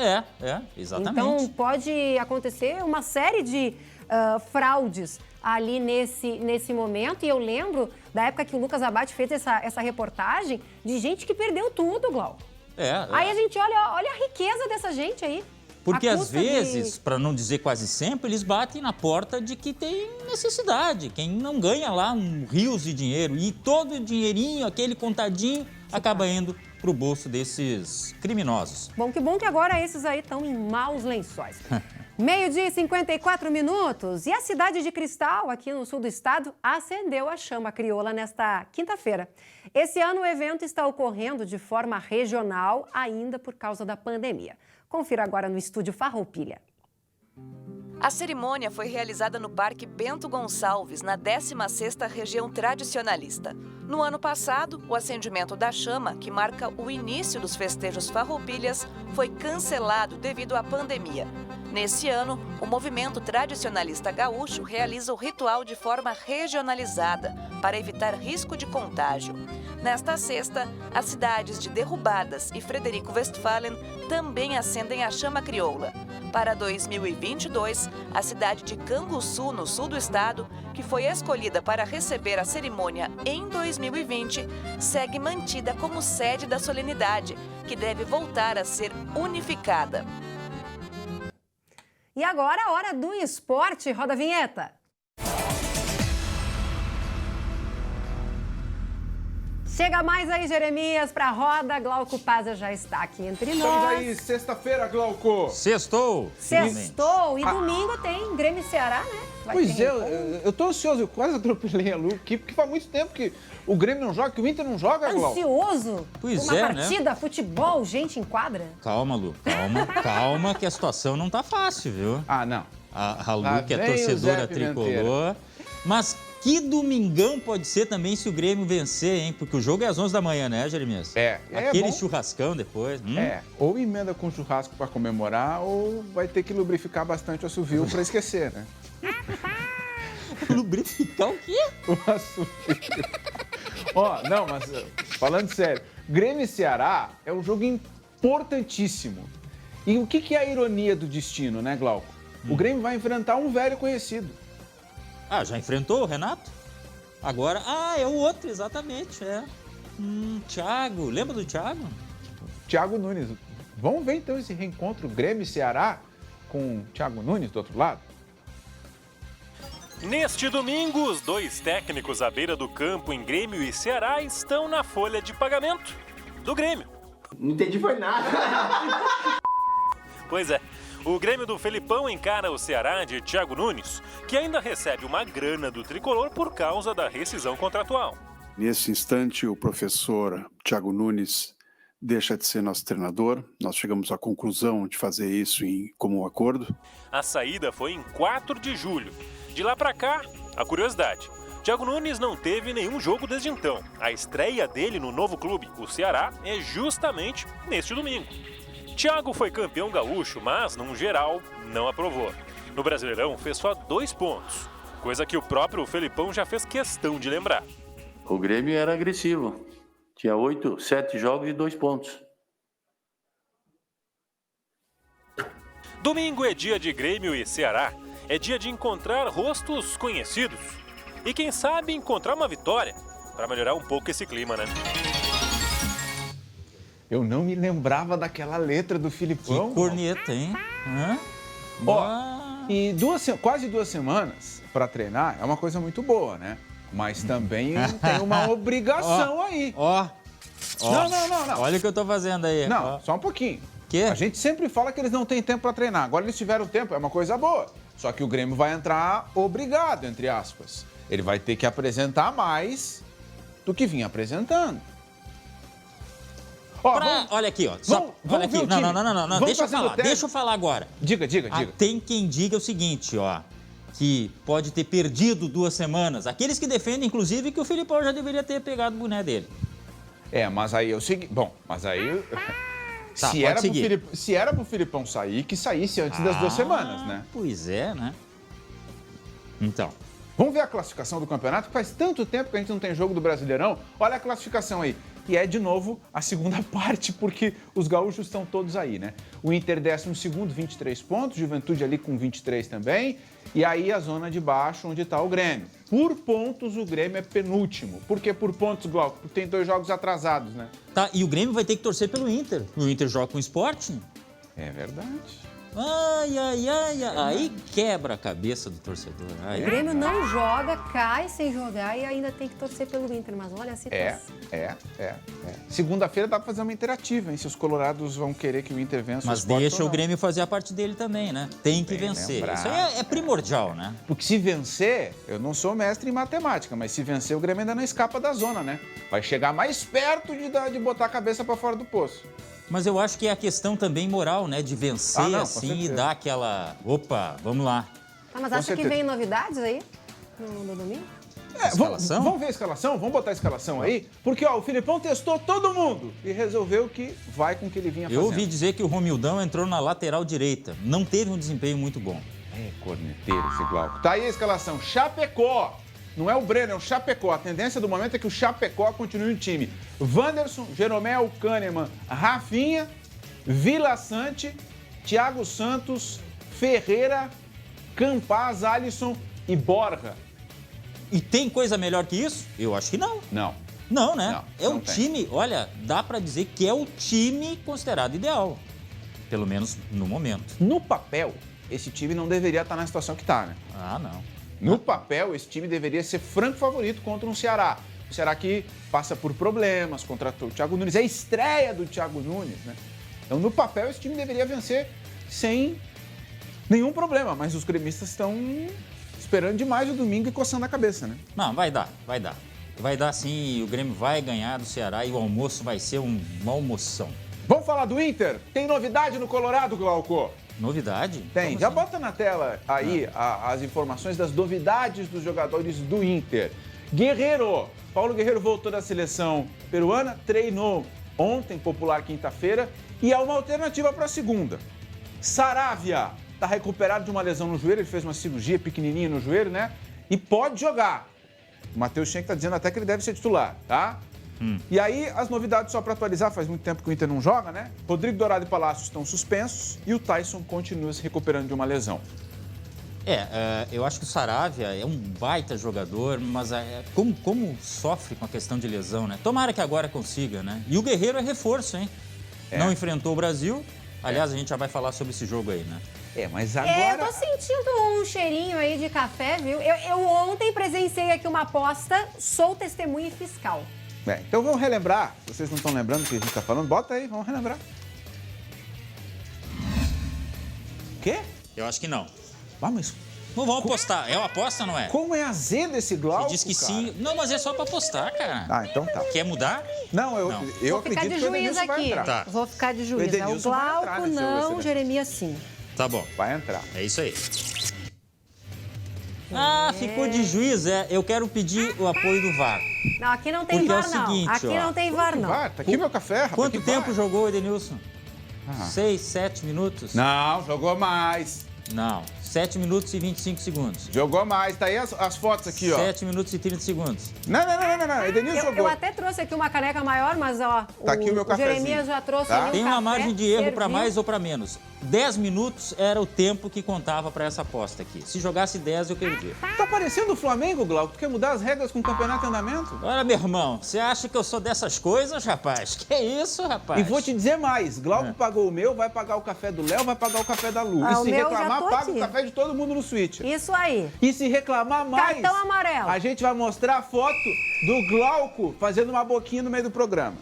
Exatamente. Então, pode acontecer uma série de fraudes ali nesse momento. E eu lembro da época que o Lucas Abate fez essa reportagem de gente que perdeu tudo, Glauco. Aí a gente olha a riqueza dessa gente aí. Porque às vezes, para não dizer quase sempre, eles batem na porta de que tem necessidade. Quem não ganha lá rios de dinheiro e todo o dinheirinho, aquele contadinho, acaba indo para o bolso desses criminosos. Bom que agora esses aí estão em maus lençóis. 12h54. E a cidade de Cristal, aqui no sul do estado, acendeu a chama crioula nesta quinta-feira. Esse ano o evento está ocorrendo de forma regional, ainda por causa da pandemia. Confira agora no estúdio Farroupilha. A cerimônia foi realizada no Parque Bento Gonçalves, na 16ª Região Tradicionalista. No ano passado, o acendimento da chama, que marca o início dos festejos farroupilhas, foi cancelado devido à pandemia. Nesse ano, o movimento tradicionalista gaúcho realiza o ritual de forma regionalizada, para evitar risco de contágio. Nesta sexta, as cidades de Derrubadas e Frederico Westphalen também acendem a chama crioula. Para 2022, a cidade de Canguçu, no sul do estado, que foi escolhida para receber a cerimônia em 2020, segue mantida como sede da solenidade, que deve voltar a ser unificada. E agora a hora do esporte. Roda a vinheta. Chega mais aí, Jeremias, para a roda. Glauco Pazza já está aqui entre nós. Estamos aí, sexta-feira, Glauco. Sextou. Sextou. E domingo tem Grêmio e Ceará, né? Pois é, eu tô ansioso. Eu quase atropelei a Lu aqui, porque faz muito tempo que o Grêmio não joga, que o Inter não joga, Glauco. Ansioso? Pois uma é, partida, né? Futebol, gente em quadra? Calma, Lu, calma que a situação não tá fácil, viu? Não. A Lu, que é torcedora tricolor. Mas que domingão pode ser também se o Grêmio vencer, hein? Porque o jogo é às 11 da manhã, né, Jeremias? Aquele churrascão depois. Ou emenda com churrasco para comemorar, ou vai ter que lubrificar bastante o assovio para esquecer, né? Lubrificar o quê? O assovio. Não, mas falando sério, Grêmio e Ceará é um jogo importantíssimo. E o que é a ironia do destino, né, Glauco? O Grêmio vai enfrentar um velho conhecido. Já enfrentou o Renato? Agora, é o outro, exatamente, Thiago, lembra do Thiago? Thiago Nunes. Vamos ver então esse reencontro Grêmio e Ceará com Thiago Nunes do outro lado? Neste domingo, os dois técnicos à beira do campo em Grêmio e Ceará estão na folha de pagamento do Grêmio. Não entendi foi nada. Pois é. O Grêmio do Felipão encara o Ceará de Thiago Nunes, que ainda recebe uma grana do tricolor por causa da rescisão contratual. Nesse instante, o professor Thiago Nunes deixa de ser nosso treinador. Nós chegamos à conclusão de fazer isso em comum acordo. A saída foi em 4 de julho. De lá para cá, a curiosidade. Thiago Nunes não teve nenhum jogo desde então. A estreia dele no novo clube, o Ceará, é justamente neste domingo. Thiago foi campeão gaúcho, mas, num geral, não aprovou. No Brasileirão, fez só 2 pontos, coisa que o próprio Felipão já fez questão de lembrar. O Grêmio era agressivo. Tinha 7 jogos e 2 pontos. Domingo é dia de Grêmio e Ceará. É dia de encontrar rostos conhecidos. E quem sabe encontrar uma vitória, para melhorar um pouco esse clima, né? Eu não me lembrava daquela letra do Filipão. Que corneta, hein? Ó, e quase 2 semanas para treinar é uma coisa muito boa, né? Mas também tem uma obrigação aí. Não. Olha o que eu tô fazendo aí. Não, só um pouquinho. Quê? A gente sempre fala que eles não têm tempo para treinar. Agora eles tiveram tempo, é uma coisa boa. Só que o Grêmio vai entrar obrigado, entre aspas. Ele vai ter que apresentar mais do que vinha apresentando. Olha aqui, ó. Olha aqui. Não. Deixa eu falar agora. Diga. Tem quem diga o seguinte, ó. Que pode ter perdido 2 semanas. Aqueles que defendem, inclusive, que o Filipão já deveria ter pegado o boné dele. Mas aí eu segui. Bom, mas aí. Tá, se era pro Filipão sair, que saísse antes das 2 semanas, né? Pois é, né? Então. Vamos ver a classificação do campeonato? Faz tanto tempo que a gente não tem jogo do Brasileirão. Olha a classificação aí. E é, de novo, a segunda parte, porque os gaúchos estão todos aí, né? O Inter 12º, 23 pontos. Juventude ali com 23 também. E aí a zona de baixo, onde está o Grêmio. Por pontos, o Grêmio é penúltimo. Por que por pontos, Glauco? Porque tem 2 jogos atrasados, né? Tá, e o Grêmio vai ter que torcer pelo Inter. O Inter joga com o Sporting. É verdade. Aí quebra a cabeça do torcedor. O Grêmio não joga, cai sem jogar e ainda tem que torcer pelo Inter. Mas olha a situação. Segunda-feira dá pra fazer uma interativa, hein? Se os colorados vão querer que o Inter vença Mas o Sport deixa ou o não. Grêmio fazer a parte dele também, né? Tem que vencer. lembrado. Isso aí é primordial, né? Porque se vencer, eu não sou mestre em matemática, mas se vencer, o Grêmio ainda não escapa da zona, né? Vai chegar mais perto de botar a cabeça pra fora do poço. Mas eu acho que é a questão também moral, né? De vencer assim e dar aquela... Opa, vamos lá. Tá, mas acha que vem novidades aí no domingo? Vamos ver a escalação? Vamos botar a escalação aí? Porque, ó, o Filipão testou todo mundo e resolveu que vai com o que ele vinha fazendo. Eu ouvi dizer que o Romildão entrou na lateral direita. Não teve um desempenho muito bom. É corneteiro esse Glauco. Tá aí a escalação. Chapecó. Não é o Breno, é o Chapecó. A tendência do momento é que o Chapecó continue no time. Wanderson, Jeromel, Kahneman, Rafinha, Vila Sante, Thiago Santos, Ferreira, Campaz, Alisson e Borja. E tem coisa melhor que isso? Eu acho que não. Não, né? É um time, olha, dá pra dizer que é o time considerado ideal. Pelo menos no momento. No papel, esse time não deveria estar na situação que está, né? Não. No papel, esse time deveria ser franco favorito contra um Ceará. O Ceará que passa por problemas, contratou o Thiago Nunes. É a estreia do Thiago Nunes, né? Então, no papel, esse time deveria vencer sem nenhum problema. Mas os gremistas estão esperando demais o domingo e coçando a cabeça, né? Não, vai dar. Vai dar sim, o Grêmio vai ganhar do Ceará e o almoço vai ser uma almoção. Vamos falar do Inter? Tem novidade no Colorado, Glauco? Novidade? Tem. Já bota na tela aí as informações das novidades dos jogadores do Inter. Guerreiro. Paulo Guerreiro voltou da seleção peruana, treinou ontem, popular quinta-feira, e é uma alternativa para a segunda. Saravia está recuperado de uma lesão no joelho, ele fez uma cirurgia pequenininha no joelho, né? E pode jogar. O Matheus Schenck está dizendo até que ele deve ser titular, tá? E aí, as novidades, só para atualizar, faz muito tempo que o Inter não joga, né? Rodrigo Dourado e Palácio estão suspensos e o Tyson continua se recuperando de uma lesão. Eu acho que o Saravia é um baita jogador, mas como sofre com a questão de lesão, né? Tomara que agora consiga, né? E o Guerreiro é reforço, hein? Não enfrentou o Brasil. Aliás, a gente já vai falar sobre esse jogo aí, né? Mas agora... Eu tô sentindo um cheirinho aí de café, viu? Eu ontem presenciei aqui uma aposta, sou testemunha fiscal. Então vamos relembrar. Vocês não estão lembrando do que a gente está falando? Bota aí, vamos relembrar. Quê? Eu acho que não. Mas... Não vamos apostar. É uma aposta, não é? Como é azedo esse Glauco, Você disse que sim. Não, mas é só para apostar, cara. Então tá. Quer mudar? Não, eu acredito que o Edenilson vai entrar. Tá. Vou ficar de juiz. O Glauco não, Jeremias sim. Tá bom. Vai entrar. É isso aí. Ah, ficou de juiz, Eu quero pedir o apoio do VAR. Não, aqui não tem Porque VAR, é o não. seguinte, Aqui ó. não tem VAR, não. Tá aqui meu café, rapaz. Quanto que tempo vai? jogou, Edenilson? 6, 7 minutos? Não, jogou mais. Não, 7 minutos e 25 segundos. Jogou mais, tá aí as fotos aqui, ó. 7 minutos e 30 segundos. Não, Edenilson Eu jogou. até trouxe aqui uma caneca maior, mas ó, Tá aqui o meu cafezinho. Jeremias já trouxe Tá? ali um Tem uma café, margem de erro para serviu. mais ou para menos. 10 minutos era o tempo que contava para essa aposta aqui. Se jogasse 10, eu perdi. Tá parecendo o Flamengo, Glauco. Tu quer mudar as regras com o campeonato em andamento? Olha, meu irmão, você acha que eu sou dessas coisas, rapaz? Que isso, rapaz? E vou te dizer mais. Glauco pagou o meu, vai pagar o café do Léo, vai pagar o café da Lu. Ah, E o se meu reclamar, já tô paga aqui. o café de todo mundo no Switch. Isso aí. E se reclamar mais, Cartão amarelo. a gente vai mostrar a foto do Glauco fazendo uma boquinha no meio do programa.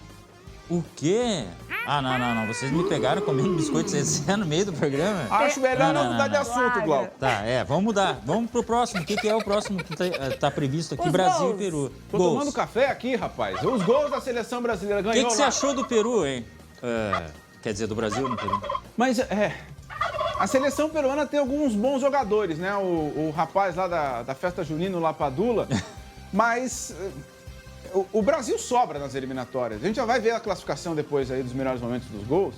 O quê? Ah, não. Vocês me pegaram comendo biscoito Zezé no meio do programa? Acho melhor não mudar de assunto, Glauco. Tá, vamos mudar. Vamos pro próximo. O que é o próximo que tá previsto aqui? Os Brasil gols. e Peru. Tô Gols. tomando café aqui, rapaz. Os gols da seleção brasileira O ganhou que você lá. achou do Peru, hein? Quer dizer, do Brasil no Peru? Mas, a seleção peruana tem alguns bons jogadores, né? O rapaz lá da festa junina, o Lapadula. Mas o Brasil sobra nas eliminatórias. A gente já vai ver a classificação depois aí dos melhores momentos dos gols.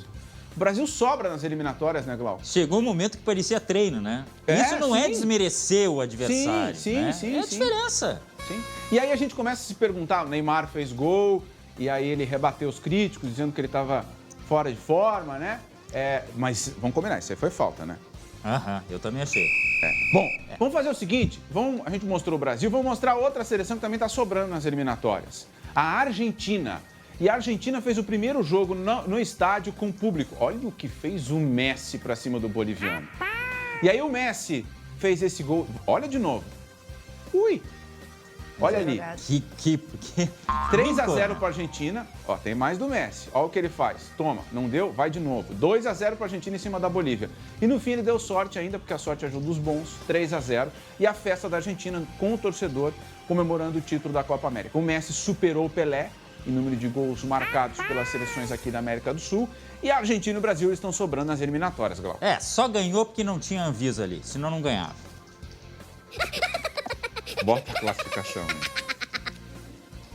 O Brasil sobra nas eliminatórias, né, Glauco? Chegou um momento que parecia treino, né? Isso não é desmerecer o adversário. Sim. É a diferença. Sim. E aí a gente começa a se perguntar, o Neymar fez gol, e aí ele rebateu os críticos, dizendo que ele estava fora de forma, né? Mas vamos combinar, isso aí foi falta, né? Eu também achei. Bom, vamos fazer o seguinte, a gente mostrou o Brasil, vamos mostrar outra seleção que também está sobrando nas eliminatórias. A Argentina. E a Argentina fez o primeiro jogo no estádio com público. Olha o que fez o Messi para cima do boliviano. E aí o Messi fez esse gol. Olha de novo. Ui! Olha ali. 3-0 para a Argentina. Ó, tem mais do Messi. Olha o que ele faz. Toma, não deu? Vai de novo. 2-0 para a Argentina em cima da Bolívia. E no fim ele deu sorte ainda, porque a sorte ajuda os bons. 3-0. E a festa da Argentina com o torcedor comemorando o título da Copa América. O Messi superou o Pelé em número de gols marcados pelas seleções aqui da América do Sul. E a Argentina e o Brasil estão sobrando nas eliminatórias, Glauco. Só ganhou porque não tinha Anvisa ali, senão não ganhava. Bota a classificação aí.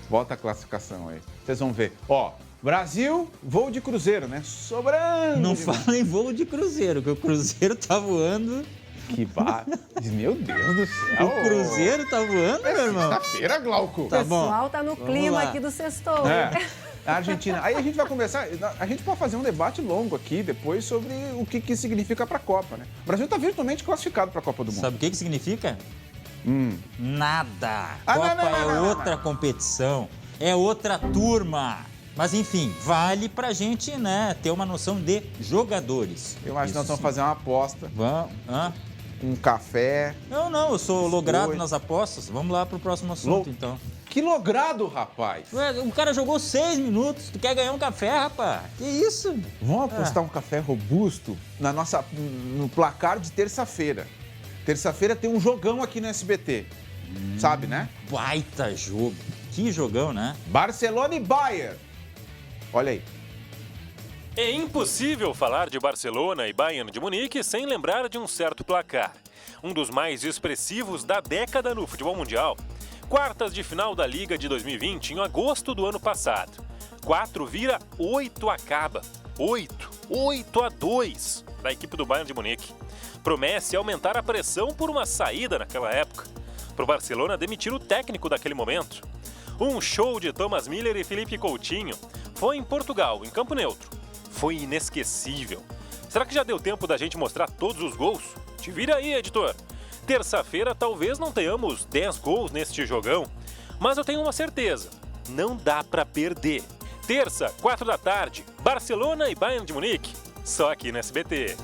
Bota a classificação aí. Vocês vão ver. Ó, Brasil, voo de cruzeiro, né? Sobrando. Não fala em voo de cruzeiro, que o cruzeiro tá voando. Que Meu Deus do céu. O cruzeiro tá voando, meu irmão? Sexta-feira, Glauco. O pessoal tá no clima aqui do sextou. A Argentina. Aí a gente vai conversar, a gente pode fazer um debate longo aqui depois sobre o que significa para a Copa, né? O Brasil está virtualmente classificado para a Copa do Mundo. Sabe o que significa? Nada. Ah, Copa não, é outra competição, é outra turma. Mas enfim, vale pra gente, né, ter uma noção de jogadores. Eu acho que nós vamos fazer uma aposta. Vamos. Um café. Não, eu sou logrado nas apostas. Vamos lá pro próximo assunto, então. Que logrado, rapaz! Ué, o cara jogou 6 minutos, tu quer ganhar um café, rapaz? Que isso? Vamos apostar um café robusto no placar de terça-feira. Terça-feira tem um jogão aqui no SBT, sabe, né? Baita jogo. Que jogão, né? Barcelona e Bayern. Olha aí. É impossível falar de Barcelona e Bayern de Munique sem lembrar de um certo placar. Um dos mais expressivos da década no futebol mundial. Quartas de final da Liga de 2020, em agosto do ano passado. 4 vira, 8 acaba. 8-2 da equipe do Bayern de Munique. Promete aumentar a pressão por uma saída naquela época. Para o Barcelona demitir o técnico daquele momento. Um show de Thomas Müller e Felipe Coutinho. Foi em Portugal, em campo neutro. Foi inesquecível. Será que já deu tempo da gente mostrar todos os gols? Te vira aí, editor. Terça-feira talvez não tenhamos 10 gols neste jogão, mas eu tenho uma certeza, não dá pra perder. Terça, 4 da tarde, Barcelona e Bayern de Munique, só aqui no SBT.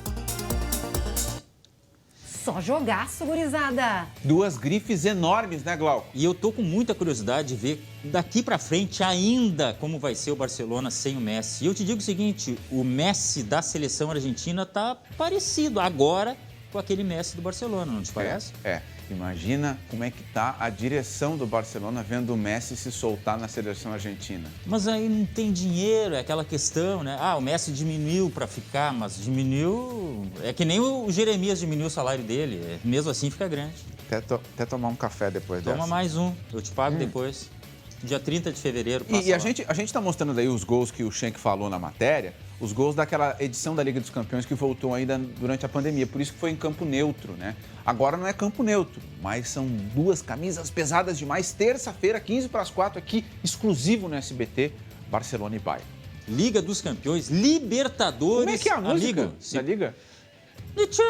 Só jogaço, gurizada. 2 grifes enormes, né, Glauco? E eu tô com muita curiosidade de ver daqui pra frente ainda como vai ser o Barcelona sem o Messi. E eu te digo o seguinte, o Messi da seleção argentina tá parecido agora com aquele Messi do Barcelona, não te parece? Imagina como é que tá a direção do Barcelona vendo o Messi se soltar na seleção argentina. Mas aí não tem dinheiro, é aquela questão, né? O Messi diminuiu para ficar, mas diminuiu... É que nem o Jeremias diminuiu o salário dele, mesmo assim fica grande. Até tomar um café depois dessa. Toma mais um, eu te pago depois. Dia 30 de fevereiro. E a gente está mostrando daí os gols que o Schenck falou na matéria, os gols daquela edição da Liga dos Campeões que voltou ainda durante a pandemia, por isso que foi em campo neutro, né? Agora não é campo neutro, mas são 2 camisas pesadas demais. Terça-feira, 15:45, aqui, exclusivo no SBT, Barcelona e Bayern. Liga dos Campeões, Libertadores. Como é que é a música da Liga? The Champions!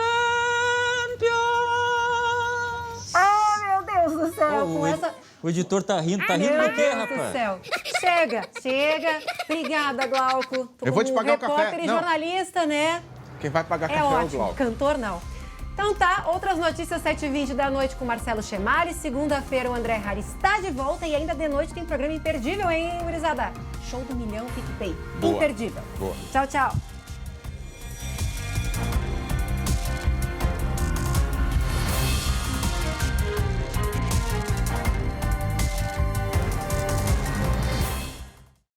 Ah, meu Deus do céu, com essa... O editor tá rindo do quê, rapaz? Meu Deus do céu. Chega. Obrigada, Glauco. Eu vou te pagar o café. Repórter e jornalista, né? Quem vai pagar café é ótimo. o Glauco. Cantor, não. Então tá, outras notícias 7h20 da noite com Marcelo Chemali. Segunda-feira o André Harry está de volta e ainda de noite tem programa imperdível, hein, gurizada? Show do Milhão, PicPay. Boa. Imperdível. Boa. Tchau, tchau.